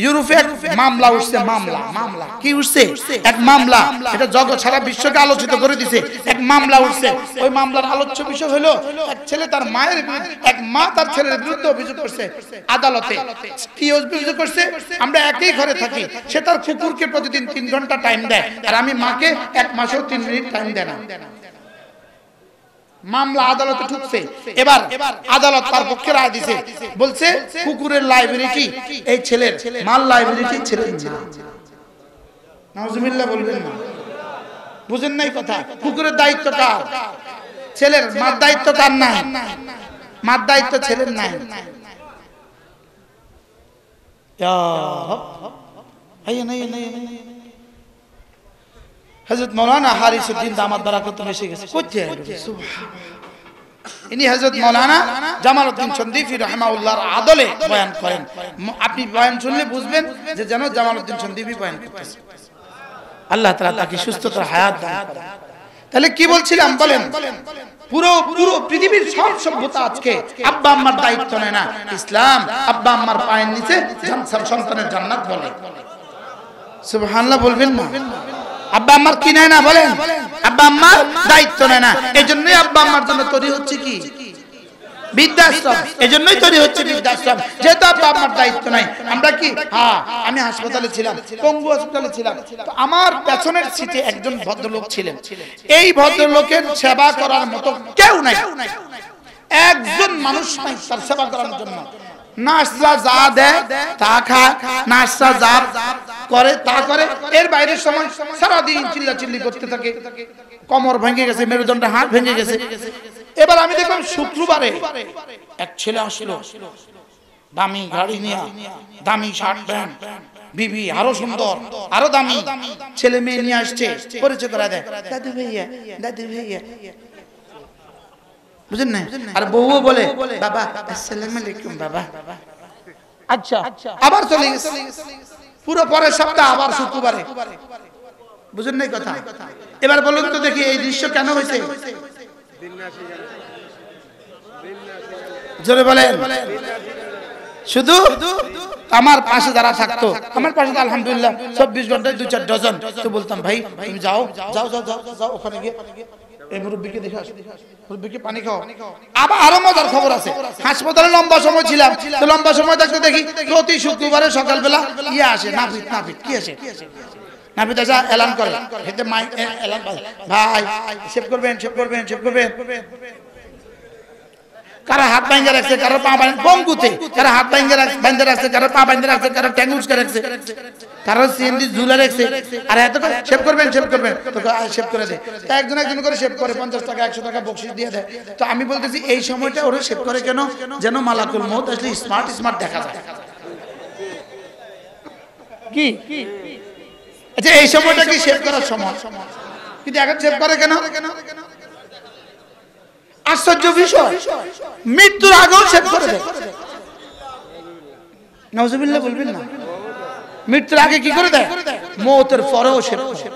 ইউরোপে এক মামলা উঠছে, মামলা কি উঠছে? এক মামলা, এটা জগৎ সারা বিশ্বকে আলোচিত করে দিছে। এক মামলা উঠছে, ওই মামলার আলোচ্য বিষয় হলো এক ছেলে তার মায়ের, এক মা তার ছেলের বিরুদ্ধে অভিযোগ করছে আদালতে। কি অভিযোগ করছে? আমরা একই ঘরে থাকি, সে তার কুকুরকে প্রতিদিন 3 ঘন্টা টাইম দেয়, আর আমি মাকে 1 মাসেও 3 মিনিট টাইম দেয় না। মামলা আদালতে ঢুকছে। এবার আদালত তার পক্ষে রায় দিছে, বলছে কুকুরের লাইবিলিটি এই ছেলের, মাল লাইবিলিটি ছেলের না। নাউজুবিল্লাহ বলবেন না? বুঝেন নাই কথা? কুকুরের দায়িত্ব কার? ছেলের। মার দায়িত্ব কার নাই? মার দায়িত্ব ছেলের নাই। ইয়া রব, হযরত মাওলানা হারিসউদ্দিন দামাত বারাকাতুহু এসে গেছে। কোথায়? ইনি হযরত মাওলানা জামালউদ্দিন সন্দিফি রাহিমাহুল্লাহর আদলে বয়ান করেন। আপনি বয়ান শুনলে বুঝবেন যে যেন জামালউদ্দিন সন্দিফি বয়ান করতেছে। আল্লাহ তাআলা তাকে সুস্থতার হায়াত দান করেন। তাহলে কি বলছিলাম বলেন? পুরো পৃথিবীর সব সভ্যতা আজকে আব্বা আম্মার দায়িত্ব নেয় না। ইসলাম আব্বা আম্মার পায়ের নিচে সন্তানের জান্নাত বলে। সুবহানাল্লাহ বলবেন না? আব্বা আম্মার কি নেয় না বলেন? আব্বা আম্মার দায়িত্ব নেয় না। এই জন্যই আব্বা আম্মার জন্য তৈরি হচ্ছে কি বৃদ্ধাশ্রম এজন্যই তৈরি হচ্ছে বৃদ্ধাশ্রম, যেহেতু আমার দায়িত্ব নাই। আমরা কি আমি হাসপাতালে ছিলাম, পঙ্গু হসপিটালে ছিলাম, তো আমার পেছনের সিটে একজন ভদ্রলোক ছিলেন। এই ভদ্রলোকের সেবা করার মতো কেউ নাই, একজন মানুষ নাই তার সেবা করার জন্য। নার্সরা যা দেয় তা খায়, নার্সরা যা করে তা করে, এর বাইরের সময় সারাদিন চিল্লাচিল্লি করতে থাকে। কোমর ভেঙে গেছে, মেরুদণ্ডে হাড় ভেঙে গেছে। এবার আমি দেখলাম শুক্রবারে এক ছেলে আসলো, দামি গাড়ি নিয়ে, দামি শার্ট প্যান্ট, বিবি আরো সুন্দর আরো দামি, ছেলে মেয়ে নিয়ে আসছে, পরিচয় করা দেয়, দাদু ভাইয়া দাদু ভাইয়া, বুঝেন না? আর বউও বলে বাবা আসসালামু আলাইকুম বাবা। আচ্ছা, আবার চলে গেছে, পুরো পরের সপ্তাহ আবার শুক্রবারে, বুঝেন নাই কথা? এবার বলুন তো দেখি এই দৃশ্য কেন হয়েছে? জোরে বলেন। শুধু আমার পাশে যারা থাকতো, আমার পাশে তো আলহামদুলিল্লাহ 24 ঘন্টায় 2-4 ডজন, তো বলতাম ভাই তুমি যাও যাও যাও যাও যাও ওখানে গিয়ে এই মুরব্বীকে দেখে আসো, মুরব্বীকে পানি খাও। আবার আরো মজার খবর আছে, হাসপাতালে লম্বা সময় ছিলাম, তো লম্বা সময় থাকতে দেখি প্রতি শুক্রবারে সকালবেলা ইয়ে আসে, নাপিত। নাপিত কি আসে? নাপিত আসা এলান করে, হেতে মাইক এলান, ভাই সেভ করবেন সেভ করবেন সেভ করবেন। কারা হাত বাইন্ধে রাখছে, কারো পা বাইন্ধে বঙ্গুতে, কারা হাত বাইন্ধে রাখছে, কারো পা বাইন্ধে রাখছে, কারো ট্যাঙ্গ উচকে রাখছে, কারো সিএনডি ঝুলে রাখছে। আর এত করে সেভ করবেন সেভ করবেন, তো সেভ করে দেয়। তা একজন একজন করে সেভ করে, 50 টাকা 100 টাকা বকশিশ দিয়ে দেয়। তো আমি বলতেছি এই সময়টা ওরা সেভ করে কেন? যেন মালাকুল মউত আসলে স্মার্ট স্মার্ট দেখা যায়। কি আচ্ছা এই সময়টা কি সেভ করার সময়? কিন্তু এখন সেভ করে কেন? আশ্চর্য বিষয়, মৃত্যুর আগেও সেভ করে দেয়। নাউজুবিল্লাহ বলবেন না? মৃত্যুর আগে কি করে দেয়? মওতের পরেও সেভ করে,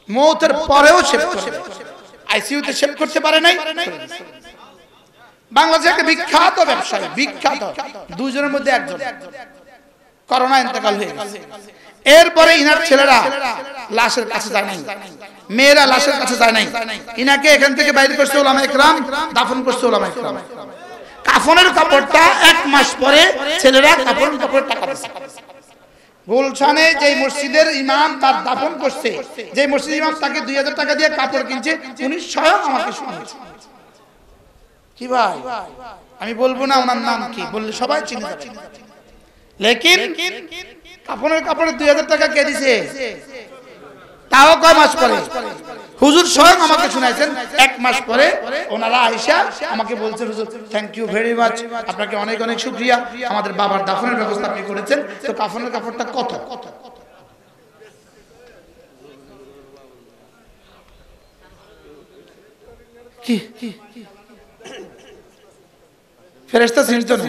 মওতের পরেও সেভ করে। আইসিইউতে সেভ করতে পারে নাই। বাংলাদেশে একটা বিখ্যাত ব্যবসায়ী, বিখ্যাত, দুজনের মধ্যে একজন করোনা ইন্তেকাল হয়ে গেছে। এরপরে ইনার ছেলেরা লাশের কাছে যায় নাই, মেয়েরা লাশের কাছে যায় নাই, ইনাকে এখান থেকে বাইরে করছে উলামায়ে কেরাম, দাফন করছে উলামায়ে কেরাম। কাফনের কাপড়টা 1 মাস পরে ছেলেরা কাফনের কাপড়ের টাকা দিচ্ছে। গুলশানে যে মসজিদের ইমাম তার দাফন করছে, যে মসজিদের ইমাম তাকে 2000 টাকা দিয়ে কাপড় কিনছে, উনি স্বয়ং আমাকে শুনিয়েছে। কি ভাই আমি বলবো না ওনার নাম কি, বললে সবাই চিনে যাবে। লেকিন কাপড়ের কাপড়ে 2000 টাকা কে দিছে? তাও কয় মাস পরে হুজুর স্বয়ং আমাকে শুনাইছেন। 1 মাস পরে ওনারা আয়েশা আমাকে বলছেন হুজুর থ্যাংক ইউ ভেরি মাচ, আপনাকে অনেক অনেক শুকরিয়া, আমাদের বাবার দাফনের ব্যবস্থা আপনি করেছেন। তো কাফনের কাপড়টা কত? কি ফেরেশতা চিনতো না?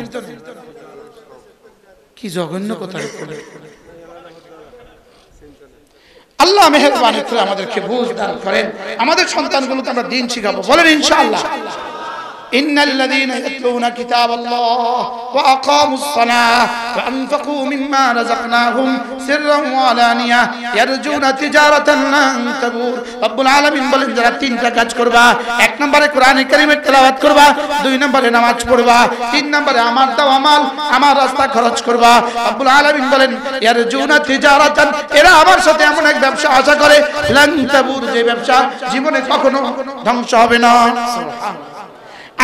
কি জঘন্য কথা। আল্লাহ মেহেরবানি করে আমাদেরকে বুঝ দান করেন, আমাদের সন্তানগুলোকে আমরা দিন শিখাবো। বলেন ইনশাআল্লাহ। ইন্নাল্লাযীনা ইয়াতলুনা কিতাবাল্লাহ ওয়া আকামুস সালাহ ওয়া আনফাকু মিম্মা রাযাকনাহুম সিররান ওয়া আলানিয়া ইয়ারজুনা তিজারাতান লান তাবুর। রব্বুল আলামিন বলেন যারা 3টা কাজ করবা, 1 নম্বরে কোরআনে কারীমের তেলাওয়াত করবা, 2 নম্বরে নামাজ পড়বা, 3 নম্বরে আমার দেওয়া মাল আমার রাস্তা খরচ করবা। রব্বুল আলামিন বলেন ইয়ারজুনা তিজারাতান, এরা আমার সাথে এমন এক ব্যবসা আশা করে লান তাবুর, যে ব্যবসা জীবনে কখনো ধ্বংস হবে না। সুবহানাল্লাহ।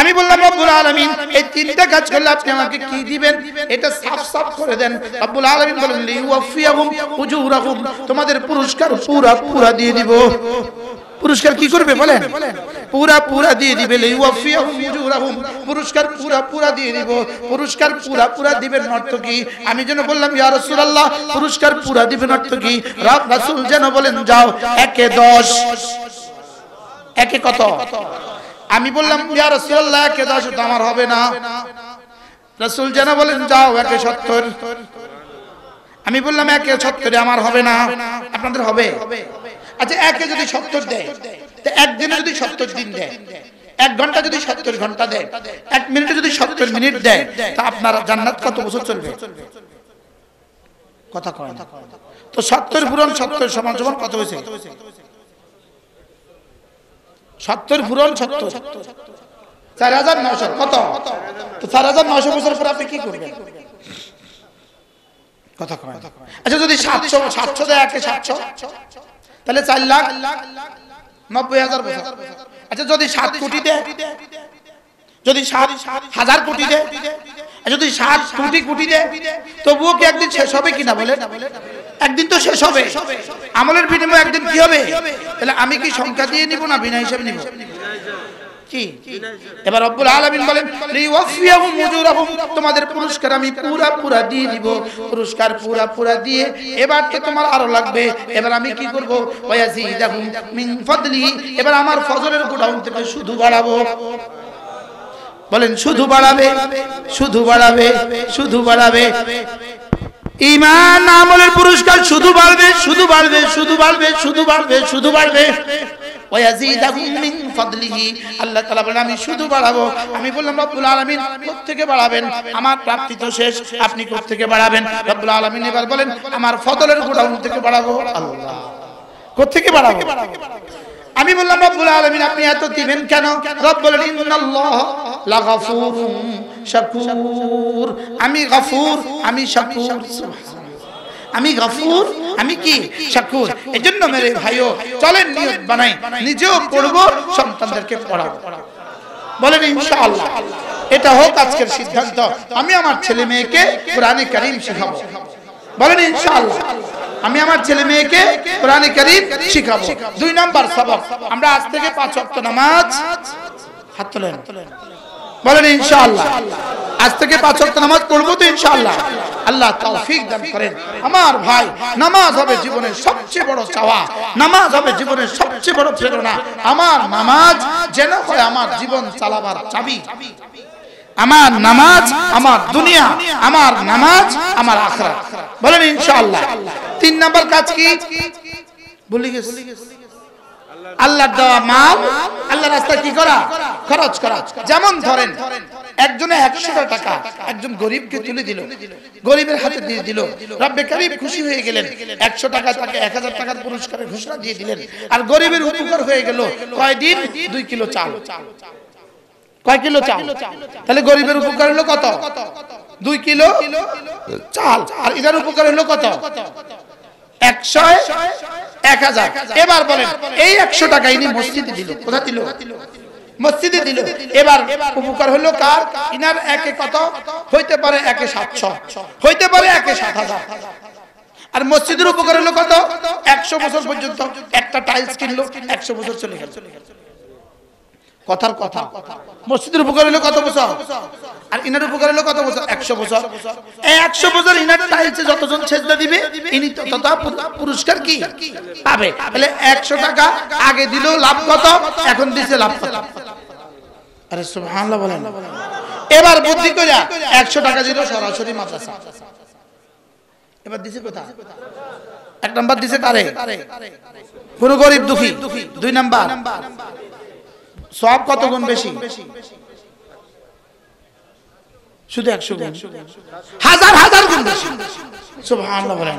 আমি বললাম রব্বুল আলামিন এই 3টা কাজ করলে আপনি আমাকে কি দিবেন? এটা সাফ সাফ করে দেন। রব্বুল আলামিন বলেন লিওয়াফিয়াহুম উজুরাহুম, তোমাদের পুরস্কার পুরা পুরা দিয়ে দিব। পুরস্কার কি করবে বলেন? পুরা পুরা দিয়ে দিবে। লিওয়াফিয়াহুম উজুরাহুম, পুরস্কার পুরা পুরা দিয়ে দিব। পুরস্কার পুরা পুরা দিবেন অর্থ কি? আমি যেন বললাম ইয়া রাসূলুল্লাহ পুরস্কার পুরা দিবেন অর্থ কি? রাসূল যেন বলেন যাও 1 এ 10, 1 এ কত? আমি বললাম ইয়া রাসূলুল্লাহ 1 এ 10 তো আমার হবে না। রাসূল যেন বলেন যাও 1 এ 70। আমি বললাম 1 এ 70 আমার হবে না, আপনাদের হবে? আচ্ছা 1 এ যদি 70 দেয়, তো একদিনে যদি 70 দিন দেয়, 1 ঘন্টা যদি 70 ঘন্টা দেয়, 1 মিনিটে যদি 70 মিনিট দেয়, তা আপনার জান্নাত কত বছর চলবে? কথা কয় না তো। 70 পূরণ 70 সমান সমান কত হয়েছে? 70 পূরণ 70 4900 কত? তো 4900 বছর পর আপনি কি করবেন? কথা কয়। আচ্ছা যদি 700 দেয় একে 700, তাহলে 4,90,000 বছর। আচ্ছা যদি 7 কোটি দেয়, যদি 7,000 কোটি দেয়, যদি 7 কোটি দেয়, তবুও কি একদিন শেষ হবে কিনা বলেন? একদিন তো শেষ হবে। আমলের বিনিময়ে একদিন কি হবে? তাহলে আমি কি সংখ্যা দিয়ে নিব না বিনা হিসাবে নিব? কি এবার রব্বুল আলামিন বলেন লিওয়াফিয়াহুম উজুরাহুম, তোমাদের পুরস্কার আমি পুরা দিয়ে দিব। পুরস্কার পুরা দিয়ে এবার তো তোমার আরো লাগবে। এবার আমি কি করব? ওয়ায়াজিদাহুম মিন ফাদলি, এবার আমার ফজলের গোডাউন থেকে শুধু বাড়াবো। বলেন শুধু বাড়াবে, শুধু বাড়াবে, শুধু বাড়াবে। ঈমান আমলের পুরস্কার শুধু বাড়বে, শুধু বাড়বে, শুধু বাড়বে, শুধু বাড়বে, শুধু বাড়বে। ওয়ায়াজিদাহুম মিন ফাদলিহি, আল্লাহ তাআলা বলেন আমি শুধু বাড়াবো। আমি বললাম রব্বুল আলামিন কোত্থেকে বাড়াবেন? আমার প্রাপ্তি তো শেষ, আপনি কোত্থেকে বাড়াবেন? রব্বুল আলামিন এবার বলেন আমার ফজলের গোডাউন থেকে বাড়াবো। আল্লাহ কোত্থেকে বাড়াবো? আমি বললাম রব্বুল আলামিন আপনি এত দিবেন কেন? রব বলেন ইন্নাল্লাহ লাগাফুরুন শাকুর, আমি গফুর, আমি শাকুর। আমি গফুর, আমি কি শাকুর। এজন্য মেরে ভাইও চলেন নিয়ত বানাই, নিজেও পড়ব, সন্তানদেরকে পড়াবো। বলেন ইনশাআল্লাহ। এটা হোক আজকের সিদ্ধান্ত, আমি আমার ছেলে মেয়েকে কোরআনে কারীম শেখাবো। বলেন ইনশাআল্লাহ। আমি আমার ছেলে মেয়েকে কোরআনে কারীম শেখাবো। 2 নাম্বার সবক, আমরা আজ থেকে 5 ওয়াক্ত নামাজ, হাত তোলেন, বলেন ইনশাআল্লাহ। আজ থেকে 5 ওয়াক্ত নামাজ পড়বো তো ইনশাআল্লাহ। আল্লাহ তৌফিক দান করেন। আমার ভাই, নামাজ হবে জীবনের সবচেয়ে বড় চাওয়া, নামাজ হবে জীবনের সবচেয়ে বড় প্রেরণা। আমার নামাজ যেন হয় আমার জীবন চালাবার চাবি। আমার নামাজ আমার দুনিয়া, আমার নামাজ আমার আখিরাত। বলেন ইনশাআল্লাহ। 3 নাম্বার কাজ কি? ভুলে গেছি। আল্লাহর দেওয়া মাল আল্লাহর রাস্তায় কি করা? খরচ করা। যেমন ধরেন একজনে 100 টাকা একজন গরিবকে তুলে দিল, গরিবের হাতে দিয়ে দিল, রব্বে কারীম খুশি হয়ে গেলেন। 100 টাকা তাকে 1000 টাকার পুরস্কারের ঘোষণা দিয়ে দিলেন। আর গরিবের উপকার হয়ে গেল কয়দিন? 2 কিলো চাল। কয় কিলো চাল? তাহলে গরিবের উপকার হলো কত? 2 কিলো চাল। আর এটার উপকার হলো কত? 100 1000। এবার বলেন এই 100 টাকা ইনি মসজিদে দিল। কোথায় দিল? মসজিদে দিল। এবার উপকার হলো কার? ইনার একে কত হইতে পারে? একে 700, হইতে পারে একে 7000। আর মসজিদের উপকার হলো কত? 100 বছর পর্যন্ত। একটা টাইলস কিনলো, 100 বছর চলে গেল। কথার কথা। মসজিদের উপকার হলো কত বছর? আর ইনার উপকার হলো কত বছর? 100 বছর। এই 100 বছর ইনার টাইলসে যতজন সেজদা দিবে ইনি তত পুরস্কার কি পাবে। তাহলে 100 টাকা আগে দিলেও লাভ কত, এখন দিছে লাভ কত? আরে সুবহানাল্লাহ বলেন। এবার বুদ্ধি কইরা 100 টাকা দিল সরাসরি মাদ্রাসা। এবার দিছে কোথায়? 1 নাম্বার দিছে কারে? কোন গরিব দুঃখী। 2 নাম্বার সব কত গুণ বেশি? শুধু 100 গুণ, হাজার গুণ বেশি। সুবহানাল্লাহ বলেন।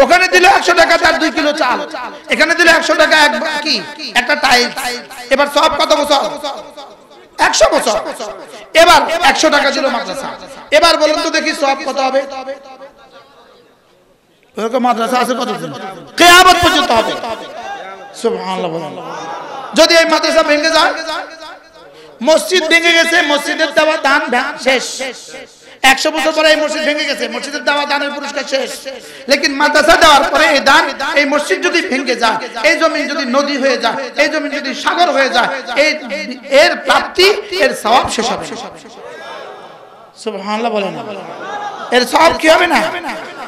ওখানে দিল 100 টাকা তার 2 কিলো চাল, এখানে দিল 100 টাকা কি একটা টাইলস। এবার সব কত বছর? 100 বছর। এবার 100 টাকা দিল মাদ্রাসা। এবার বলুন তো দেখি সব কত হবে? এরকম মাদ্রাসা আছে কতদিন? কিয়ামত পর্যন্ত হবে। সুবহানাল্লাহ বলেন। যদি এই মাদ্রাসা ভেঙে যায়, মসজিদ ভেঙে গেছে, মসজিদের দেওয়া দান শেষ। 100 বছর পরে এই মসজিদ ভেঙে গেছে, মসজিদের দেওয়া দানের পুরস্কার শেষ। লেকিন মাদ্রাসা দেওয়ার পরে এই দান, এই মসজিদ যদি ভেঙে যায়, এই জমিন যদি নদী হয়ে যায়, এই জমিন যদি সাগর হয়ে যায়, এর প্রাপ্তি, এর সওয়াব শেষ হবে। সুবহানাল্লাহ বলেন। এর সওয়াব কি হবে না?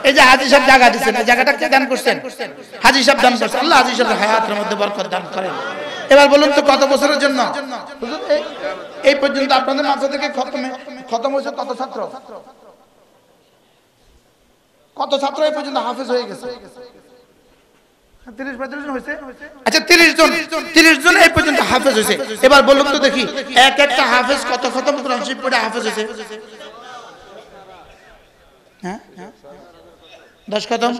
এই যে হাজী সাহেব জায়গা দিচ্ছেন, এই জায়গাটা কে দান করছেন? হাজী সাহেব দান করছেন। আল্লাহ হাজী সাহেবের হায়াতের মধ্যে বরকত দান করেন। এবার বলুন তো কত বছরের জন্য? এই পর্যন্ত আপনাদের মাথা থেকে খতম হয়েছে কত ছাত্র? কত ছাত্র এই পর্যন্ত হাফেজ হয়ে গেছে? 30-35 জন হয়েছে। আচ্ছা 30 জন এই পর্যন্ত হাফেজ হয়েছে। এবার বলুন তো দেখি একটা হাফেজ কত খতম কোরআন শরীফ পড়ে হাফেজ হয়েছে? হ্যাঁ 10 খতম।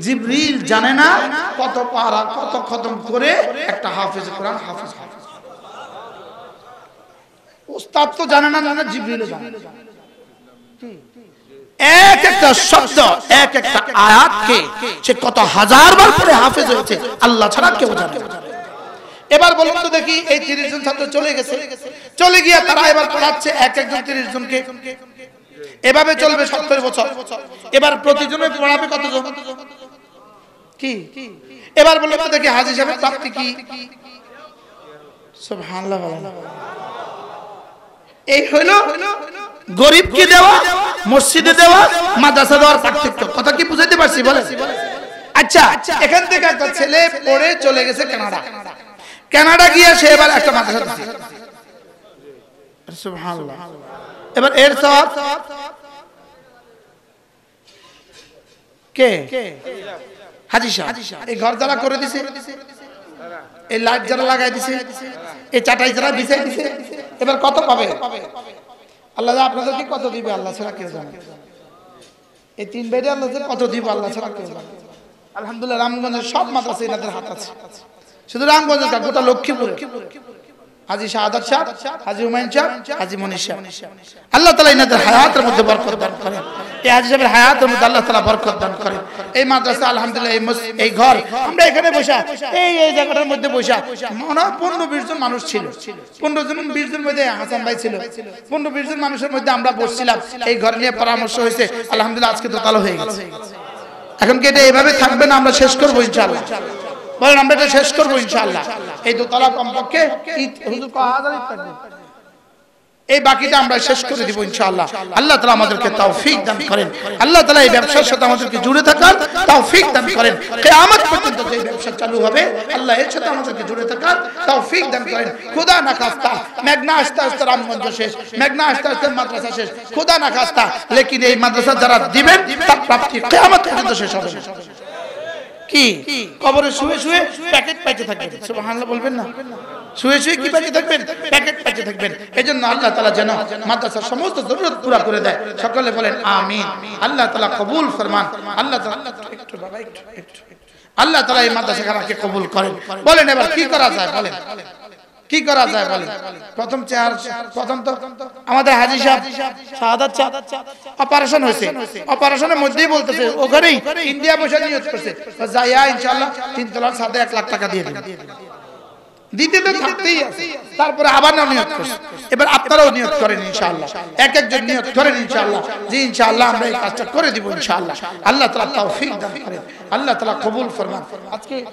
জিবরিল জানে না কত পারা কত খতম করে একটা হাফেজ কোরআন হাফেজ উস্তাদ তো জানে না, জিবরিলও জানে। এক একটা শব্দ এক একটা আয়াতকে সে কত হাজার বার পরে হাফেজ হয়েছে আল্লাহ ছাড়া কেউ জানে না। এবার বলুন তো দেখি, এই 30 জন ছাত্র চলে গেছে, চলে গিয়ে তারা এবার পড়াচ্ছে এক একজন 30 জনকে, এভাবে চলবে 70 বছর। এবার প্রতিজনে পড়াবে কতজন? কি এবার বলুন তো দেখি হাজী সাহেবের প্রাপ্তি কি? সুবহানাল্লাহ। এই হইল গরিবকে দেওয়া, মসজিদে দেওয়া, মাদ্রাসা দেওয়ার পার্থক্য। কথা কি বুঝাইতে পারছি বলেন? আচ্ছা, এখান থেকে একটা ছেলে পড়ে চলে গেছে কানাডা, কানাডা গিয়ে সে এবার একটা মাদ্রাসা দিচ্ছে। সুবহানাল্লাহ। এবার এর সওয়াব কে? হাজী সাহেব। এই ঘর যারা করে দিছে, এই লাইট যারা লাগাই দিছে, এই চাটাই যারা বিছাই দিছে, এবার কত পাবে? আল্লাহ আপনাদেরকে কত দিবে আল্লাহ ছাড়া কেউ জানে। এই 3 ভাইরে আল্লাহ কত দিবে আল্লাহ ছাড়া কেউ জানে। আলহামদুলিল্লাহ রামগঞ্জের সব মাদ্রাসা এনাদের হাত আছে। শুধু রামগঞ্জের না, গোটা লক্ষ্মীপুরে হাজী শাহাদাত সাহেব, হাজী হুমায়ুন সাহেব, হাজী মনির সাহেব, আল্লাহ তাআলা এনাদের হায়াতের মধ্যে বরকত দান করেন। এই হাজী সাহেবের হায়াতের মধ্যে আল্লাহ তাআলা বরকত দান করেন। এই মাদ্রাসা আলহামদুলিল্লাহ, এই ঘর আমরা এখানে বসা, এই জায়গাটার মধ্যে বসা মনে হয় 15-20 জন মানুষ ছিল। 15-20 জন মধ্যে হাসান ভাই ছিল। 15-20 জন মানুষের মধ্যে আমরা বসছিলাম, এই ঘর নিয়ে পরামর্শ হয়েছে। আলহামদুলিল্লাহ আজকে দোতলা হয়ে গেছে। এখন কি এটা এইভাবে থাকবে না? আমরা শেষ করবো ইনশাআল্লাহ। বলেন আমরা এটা শেষ করবো ইনশাআল্লাহ। এই দোতলা কমপক্ষে হুজুর কহাজার থাকবে, এই বাকিটা আমরা শেষ করে দিব ইনশাআল্লাহ। আল্লাহ তাআলা আমাদেরকে তৌফিক দান করেন। আল্লাহ তাআলা এই ব্যবসার সাথে আমাদেরকে জুড়ে থাকার তৌফিক দান করেন। কিয়ামত পর্যন্ত যে ব্যবসা চালু হবে আল্লাহ এর সাথে আমাদেরকে জুড়ে থাকার তৌফিক দান করেন। খুদা না খাস্তা মেঘনা আস্তে আস্তে রামগঞ্জ শেষ, মেঘনা আস্তে আস্তে মাদ্রাসা শেষ, খুদা না খাস্তা, লেকিন এই মাদ্রাসা যারা দিবেন তার প্রাপ্তি কিয়ামত পর্যন্ত শেষ হবে। কি কবরে শুয়ে শুয়ে প্যাকেট পাইতে থাকবেন? সুবহানাল্লাহ বলবেন না? শুয়ে শুয়ে কি পাইতে থাকবেন? প্যাকেট পাইতে থাকবেন। এজন্য আল্লাহ তাআলা যেন মাদ্রাসার সমস্ত জরুরত পুরা করে দেয়। সকলে বলেন আমিন। আল্লাহ তাআলা কবুল ফরমান। আল্লাহ তাআলা একটু বাবা একটু আল্লাহ তাআলা এই মাদ্রাসাকে কবুল করেন। বলেন এবার কি করা যায়? বলেন কি করা যায়? বলেন। প্রথম তো আমাদের হাজী সাহেব শাহাদাত সাহেব অপারেশন হয়েছে, অপারেশনের মধ্যেই বলতেছে ওখানেই ইন্ডিয়া পয়সা নিয়োগ করছে, যাইয়া ইনশাআল্লাহ 3 তলার ছাদে 1 লাখ টাকা দিয়ে দিবেন। দিতে তো থাকতেই আছে, তারপরে আবার নিয়োগ করছে। এবার আপনারাও নিয়োগ করেন ইনশাআল্লাহ, এক একজন নিয়োগ করেন ইনশাআল্লাহ, যে ইনশাআল্লাহ আমরা এই কাজটা করে দিব ইনশাআল্লাহ। আল্লাহ তাআলা তৌফিক দান করেন, আল্লাহ তাআলা কবুল ফরমান। আজকে